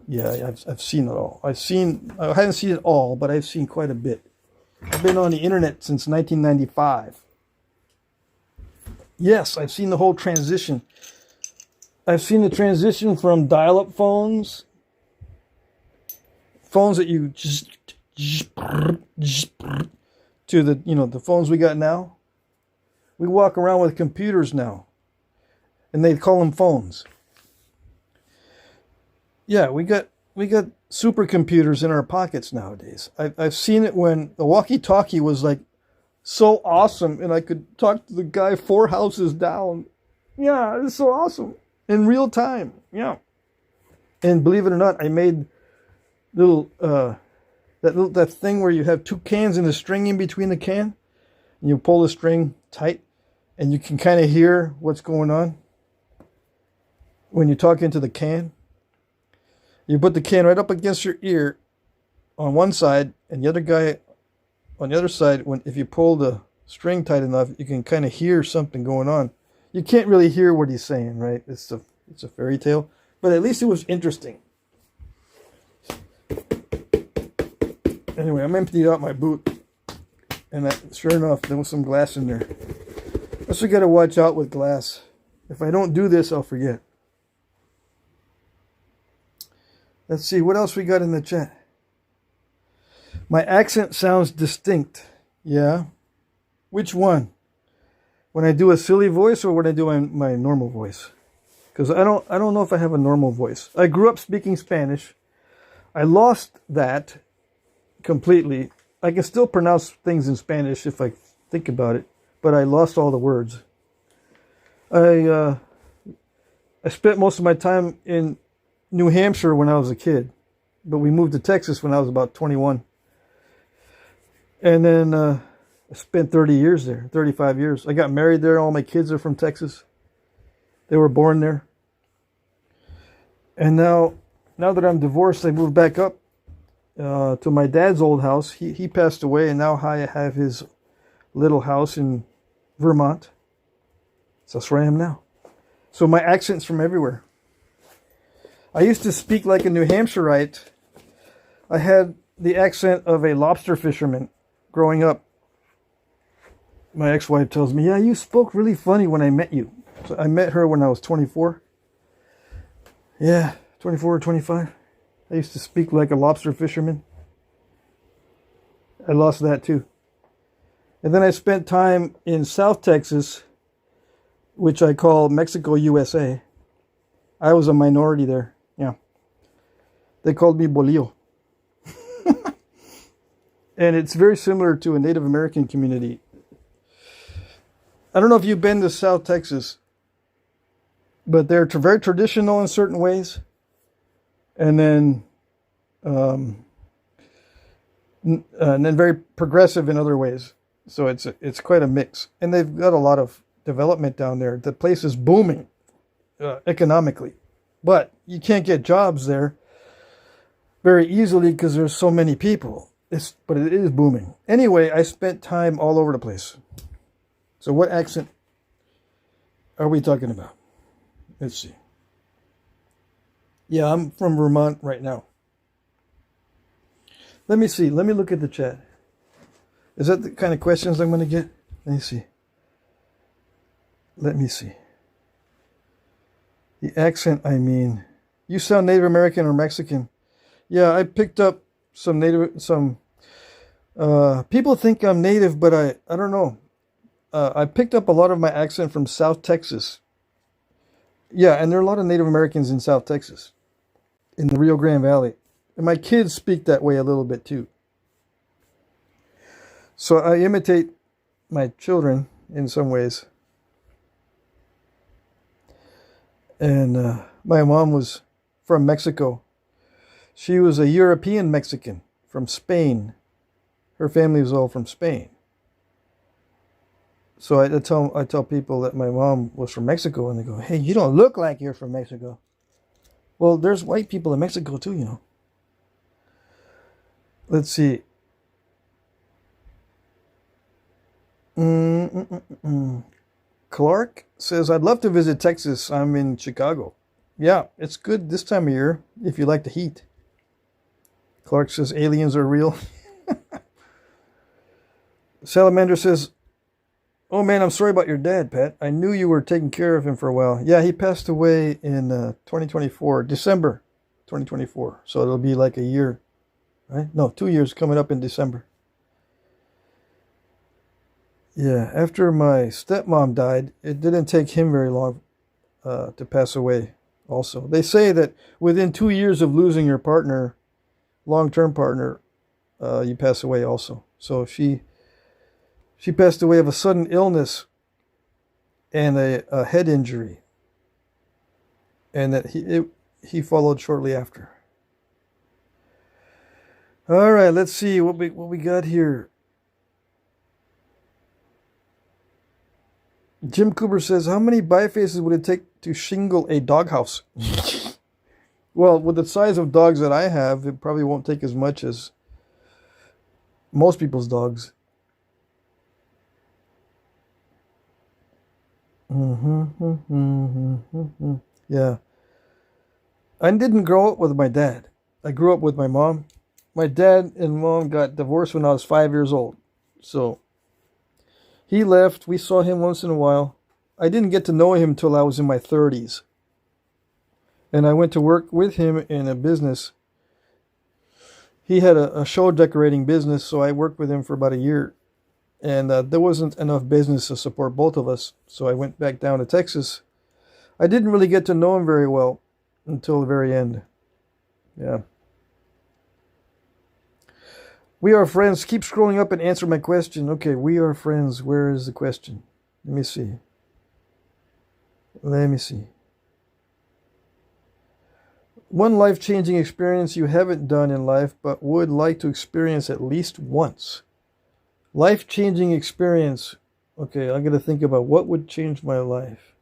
Yeah, I've seen it all. I haven't seen it all, but I've seen quite a bit. I've been on the internet since 1995. Yes, I've seen the whole transition. I've seen the transition from dial-up phones that you to the phones we got now. We walk around with computers now, and they call them phones. Yeah, we got supercomputers in our pockets nowadays. I've seen it when the walkie-talkie was like so awesome, and I could talk to the guy 4 houses down. Yeah, it's so awesome in real time. Yeah, and believe it or not, I made that thing where you have 2 cans and a string in between the can, and you pull the string tight, and you can kind of hear what's going on when you talk into the can. You put the can right up against your ear on one side, and the other guy on the other side. If you pull the string tight enough, you can kind of hear something going on. You can't really hear what he's saying, right? It's a fairy tale, but at least it was interesting. Anyway, I'm emptying out my boot, and sure enough, there was some glass in there. Also, got to watch out with glass. If I don't do this, I'll forget. Let's see, what else we got in the chat? My accent sounds distinct. Yeah? Which one? When I do a silly voice or when I do my normal voice? Because I don't know if I have a normal voice. I grew up speaking Spanish. I lost that completely. I can still pronounce things in Spanish if I think about it, but I lost all the words. I spent most of my time in New Hampshire when I was a kid, but we moved to Texas when I was about 21. And then I spent 30 years there, 35 years. I got married there. All my kids are from Texas. They were born there. And now that I'm divorced, I moved back up to my dad's old house. He passed away, and now I have his little house in Vermont. So that's where I am now. So my accent's from everywhere. I used to speak like a New Hampshireite. I had the accent of a lobster fisherman growing up. My ex-wife tells me, yeah, you spoke really funny when I met you. So I met her when I was 24. Yeah, 24 or 25. I used to speak like a lobster fisherman. I lost that too. And then I spent time in South Texas, which I call Mexico, USA. I was a minority there. Yeah. They called me Bolillo. And it's very similar to a Native American community. I don't know if you've been to South Texas, but they're very traditional in certain ways. And then very progressive in other ways. So it's quite a mix. And they've got a lot of development down there. The place is booming economically. But you can't get jobs there very easily because there's so many people. But it is booming. Anyway, I spent time all over the place. So what accent are we talking about? Let's see. Yeah, I'm from Vermont right now. Let me see. Let me look at the chat. Is that the kind of questions I'm going to get? Let me see. Let me see. The accent, I mean. You sound Native American or Mexican. Yeah, I picked up some people think I'm Native, but I don't know. I picked up a lot of my accent from South Texas. Yeah, and there are a lot of Native Americans in South Texas, in the Rio Grande Valley. And my kids speak that way a little bit too. So I imitate my children in some ways. And my mom was from Mexico. She was a European Mexican from Spain. Her family was all from Spain. So I tell people that my mom was from Mexico, and they go, hey, you don't look like you're from Mexico. Well, there's white people in Mexico too, you know. Let's see. Clark says, I'd love to visit Texas. I'm in Chicago. Yeah, it's good this time of year if you like the heat. Clark says, aliens are real. Salamander says, oh man, I'm sorry about your dad, Pat. I knew you were taking care of him for a while. Yeah, he passed away in 2024, December 2024. So it'll be like a year, right? No, 2 years coming up in December. Yeah, after my stepmom died, it didn't take him very long to pass away also. They say that within 2 years of losing your partner, long-term partner, you pass away also. So she passed away of a sudden illness and a head injury. And that he followed shortly after. All right, let's see what we got here. Jim Cooper says, how many bifaces would it take to shingle a doghouse? Well, with the size of dogs that I have, it probably won't take as much as most people's dogs. Yeah. I didn't grow up with my dad. I grew up with my mom. My dad and mom got divorced when I was 5 years old. So he left. We saw him once in a while. I didn't get to know him till I was in my 30s. And I went to work with him in a business. He had a show decorating business, so I worked with him for about a year. And there wasn't enough business to support both of us. So I went back down to Texas. I didn't really get to know him very well until the very end. Yeah. We are friends. Keep scrolling up and answer my question. Okay, we are friends. Where is the question? Let me see. One life-changing experience you haven't done in life but would like to experience at least once. Life-changing experience. Okay, I'm going to think about what would change my life.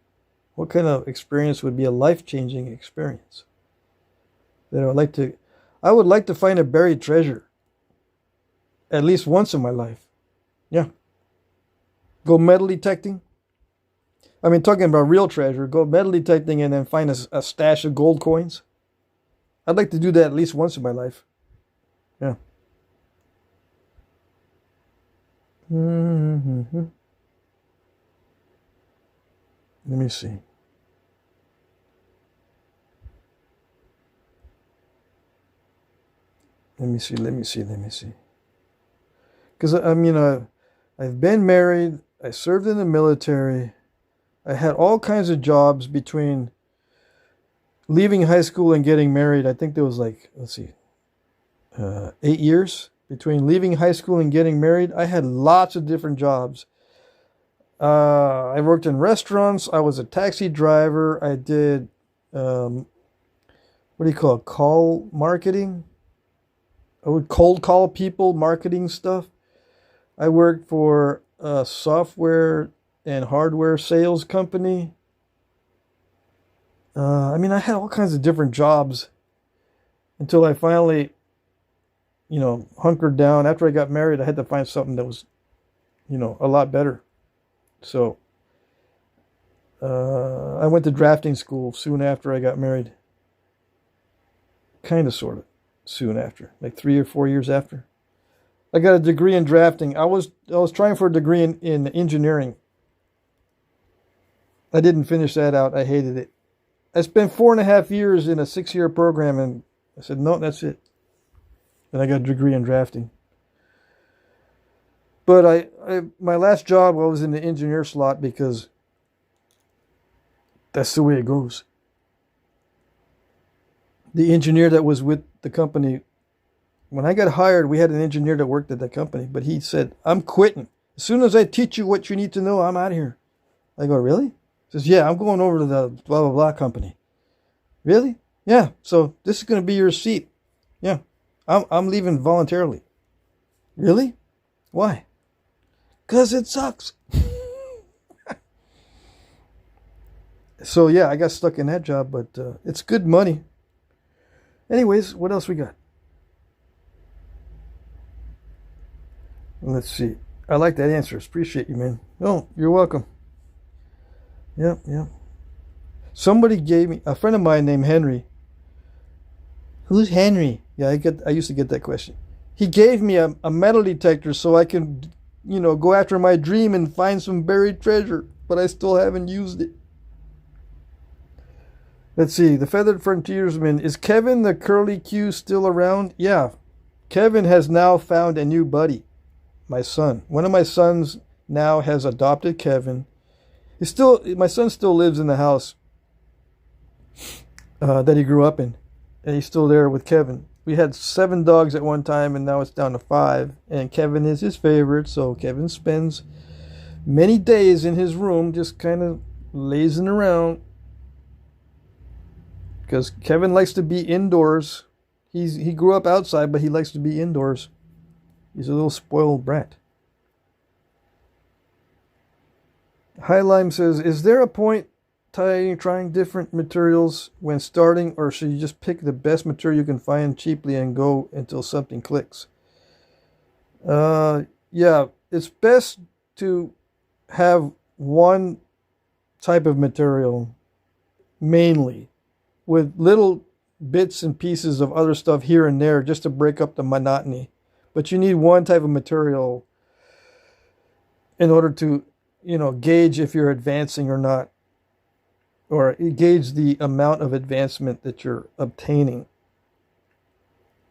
What kind of experience would be a life-changing experience that I would like to find a buried treasure at least once in my life. Yeah. Go metal detecting. I mean, talking about real treasure. Go metal detecting and then find a stash of gold coins. I'd like to do that at least once in my life. Yeah. Mm-hmm. Let me see. Let me see. Because, I mean, I've been married. I served in the military. I had all kinds of jobs between leaving high school and getting married. I think there was like, 8 years between leaving high school and getting married. I had lots of different jobs. I worked in restaurants. I was a taxi driver. I did, what do you call it? Call marketing. I would cold call people, marketing stuff. I worked for a software and hardware sales company. I mean, I had all kinds of different jobs until I finally, hunkered down. After I got married, I had to find something that was, a lot better. So, I went to drafting school soon after I got married. Kind of, sort of, soon after, like 3 or 4 years after. I got a degree in drafting. I was trying for a degree in engineering. I didn't finish that out. I hated it. I spent 4.5 years in a 6-year program, and I said, no, that's it. And I got a degree in drafting. But my last job, I was in the engineer slot because that's the way it goes. The engineer that was with the company, when I got hired, we had an engineer that worked at that company, but he said, I'm quitting. As soon as I teach you what you need to know, I'm out of here. I go, really? He says, yeah, I'm going over to the blah, blah, blah company. Really? Yeah. So this is going to be your seat. Yeah. I'm leaving voluntarily. Really? Why? Because it sucks. So yeah, I got stuck in that job, but it's good money. Anyways, what else we got? Let's see. I like that answer. Appreciate you, man. Oh, you're welcome. Yep. Somebody gave me, a friend of mine named Henry. Who's Henry? Yeah, I used to get that question. He gave me a metal detector so I can, go after my dream and find some buried treasure, but I still haven't used it. Let's see. The Feathered Frontiersman. Is Kevin the Curly Q still around? Yeah. Kevin has now found a new buddy. My son. One of my sons now has adopted Kevin. My son still lives in the house that he grew up in. And he's still there with Kevin. We had 7 dogs at one time, and now it's down to 5. And Kevin is his favorite, so Kevin spends many days in his room just kind of lazing around. Because Kevin likes to be indoors. He grew up outside, but he likes to be indoors. He's a little spoiled brat. Highlime says, is there a point trying different materials when starting, or should you just pick the best material you can find cheaply and go until something clicks? Yeah, it's best to have one type of material mainly, with little bits and pieces of other stuff here and there just to break up the monotony. But you need one type of material in order to, gauge if you're advancing or not, or gauge the amount of advancement that you're obtaining.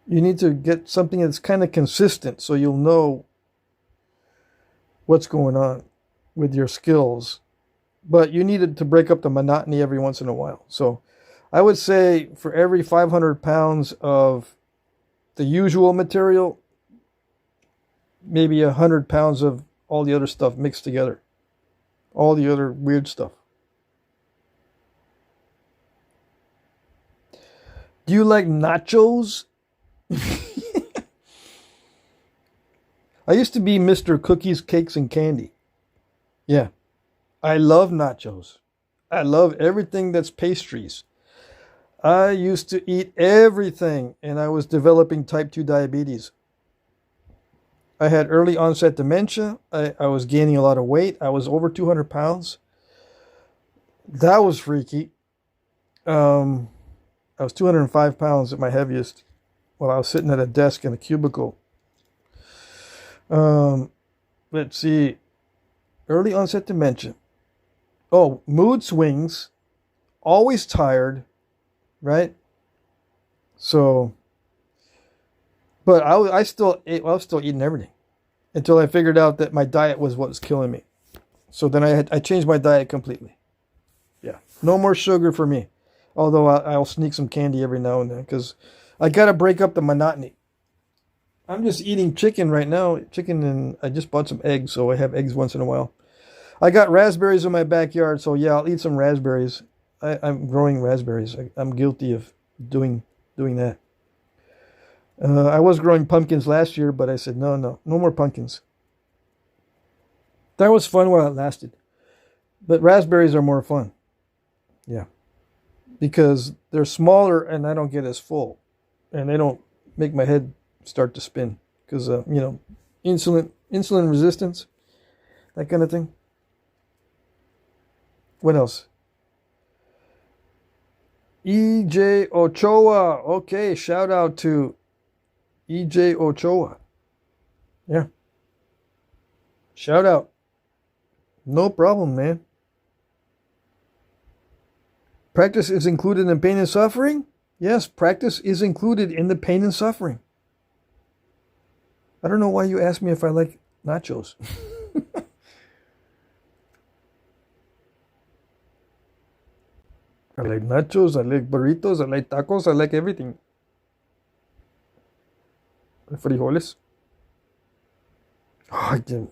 You need to get something that's kind of consistent so you'll know what's going on with your skills. But you need it to break up the monotony every once in a while. So I would say for every 500 pounds of the usual material, maybe 100 pounds of all the other stuff mixed together. All the other weird stuff. Do you like nachos? I used to be Mr. Cookies, Cakes, and Candy. Yeah. I love nachos. I love everything that's pastries. I used to eat everything, and I was developing type 2 diabetes. I had early onset dementia. I was gaining a lot of weight. I was over 200 pounds. That was freaky. I was 205 pounds at my heaviest while I was sitting at a desk in a cubicle. Let's see. Early onset dementia. Oh, mood swings. Always tired. Right? So, but I was still eating everything until I figured out that my diet was what was killing me. So then I changed my diet completely. Yeah. No more sugar for me. Although I'll sneak some candy every now and then because I got to break up the monotony. I'm just eating chicken right now. Chicken, and I just bought some eggs, so I have eggs once in a while. I got raspberries in my backyard, so yeah, I'll eat some raspberries. I'm growing raspberries. I'm guilty of doing that. I was growing pumpkins last year, but I said, no more pumpkins. That was fun while it lasted. But raspberries are more fun. Yeah. Because they're smaller and I don't get as full. And they don't make my head start to spin. Because, insulin resistance, that kind of thing. What else? EJ Ochoa. Okay, shout out to EJ Ochoa. Yeah. Shout out. No problem, man. Practice is included in pain and suffering? Yes, practice is included in the pain and suffering. I don't know why you asked me if I like nachos. I like nachos, I like burritos, I like tacos, I like everything. Frijoles. Oh, I didn't.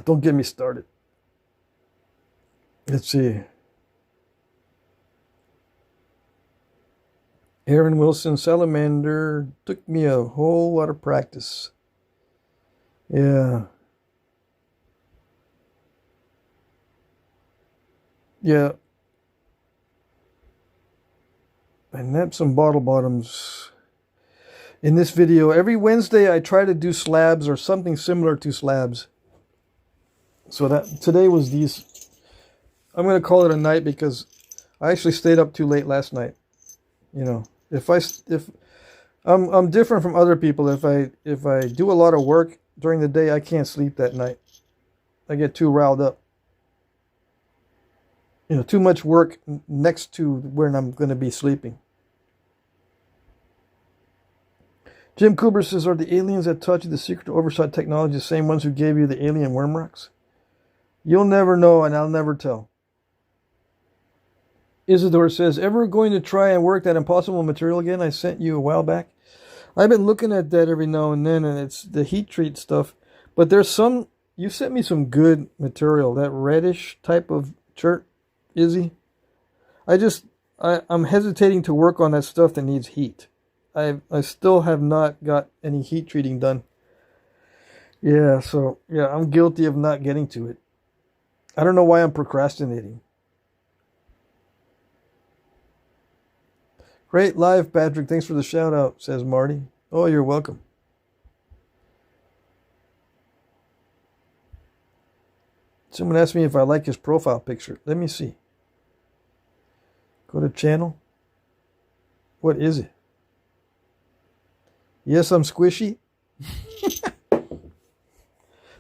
Don't get me started. Let's see. Aaron Wilson Salamander took me a whole lot of practice. Yeah. Yeah. I nabbed some bottle bottoms. In this video, every Wednesday I try to do slabs or something similar to slabs. So that today was these. I'm going to call it a night because I actually stayed up too late last night. If I'm different from other people. If I do a lot of work during the day, I can't sleep that night. I get too riled up. Too much work next to when I'm going to be sleeping. Jim Cooper says, are the aliens that taught you the secret to oversight technology the same ones who gave you the alien worm rocks? You'll never know, and I'll never tell. Isidore says, ever going to try and work that impossible material again I sent you a while back? I've been looking at that every now and then, and it's the heat treat stuff. But there's some, you sent me some good material, that reddish type of shirt, Izzy. I'm hesitating to work on that stuff that needs heat. I still have not got any heat treating done. Yeah, so, yeah, I'm guilty of not getting to it. I don't know why I'm procrastinating. Great live, Patrick. Thanks for the shout out, says Marty. Oh, you're welcome. Someone asked me if I like his profile picture. Let me see. Go to channel. What is it? Yes, I'm squishy.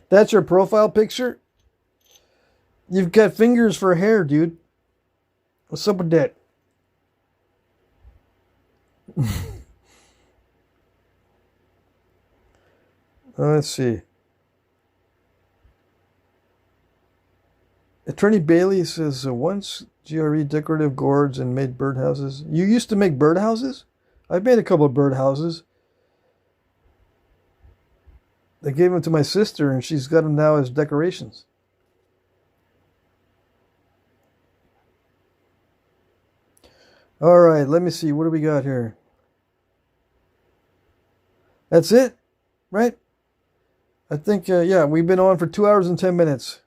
That's your profile picture? You've got fingers for hair, dude. What's up with that? Let's see. Attorney Bailey says, once GRE decorative gourds and made birdhouses. You used to make birdhouses? I've made a couple of birdhouses. I gave them to my sister, and she's got them now as decorations. All right, let me see. What do we got here? That's it, right? I think, yeah, we've been on for 2 hours and 10 minutes.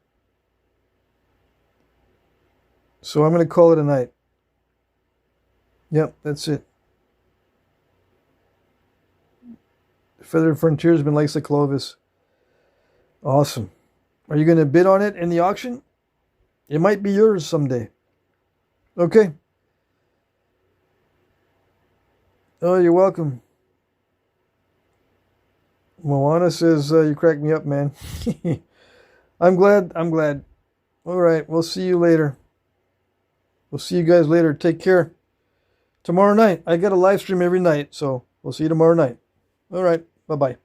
So I'm going to call it a night. Yep, that's it. Feathered Frontiersman likes the Clovis. Awesome. Are you going to bid on it in the auction? It might be yours someday. Okay. Oh, you're welcome. Moana says, you crack me up, man. I'm glad. I'm glad. All right. We'll see you later. We'll see you guys later. Take care. Tomorrow night. I got a live stream every night, so we'll see you tomorrow night. All right. Bye-bye.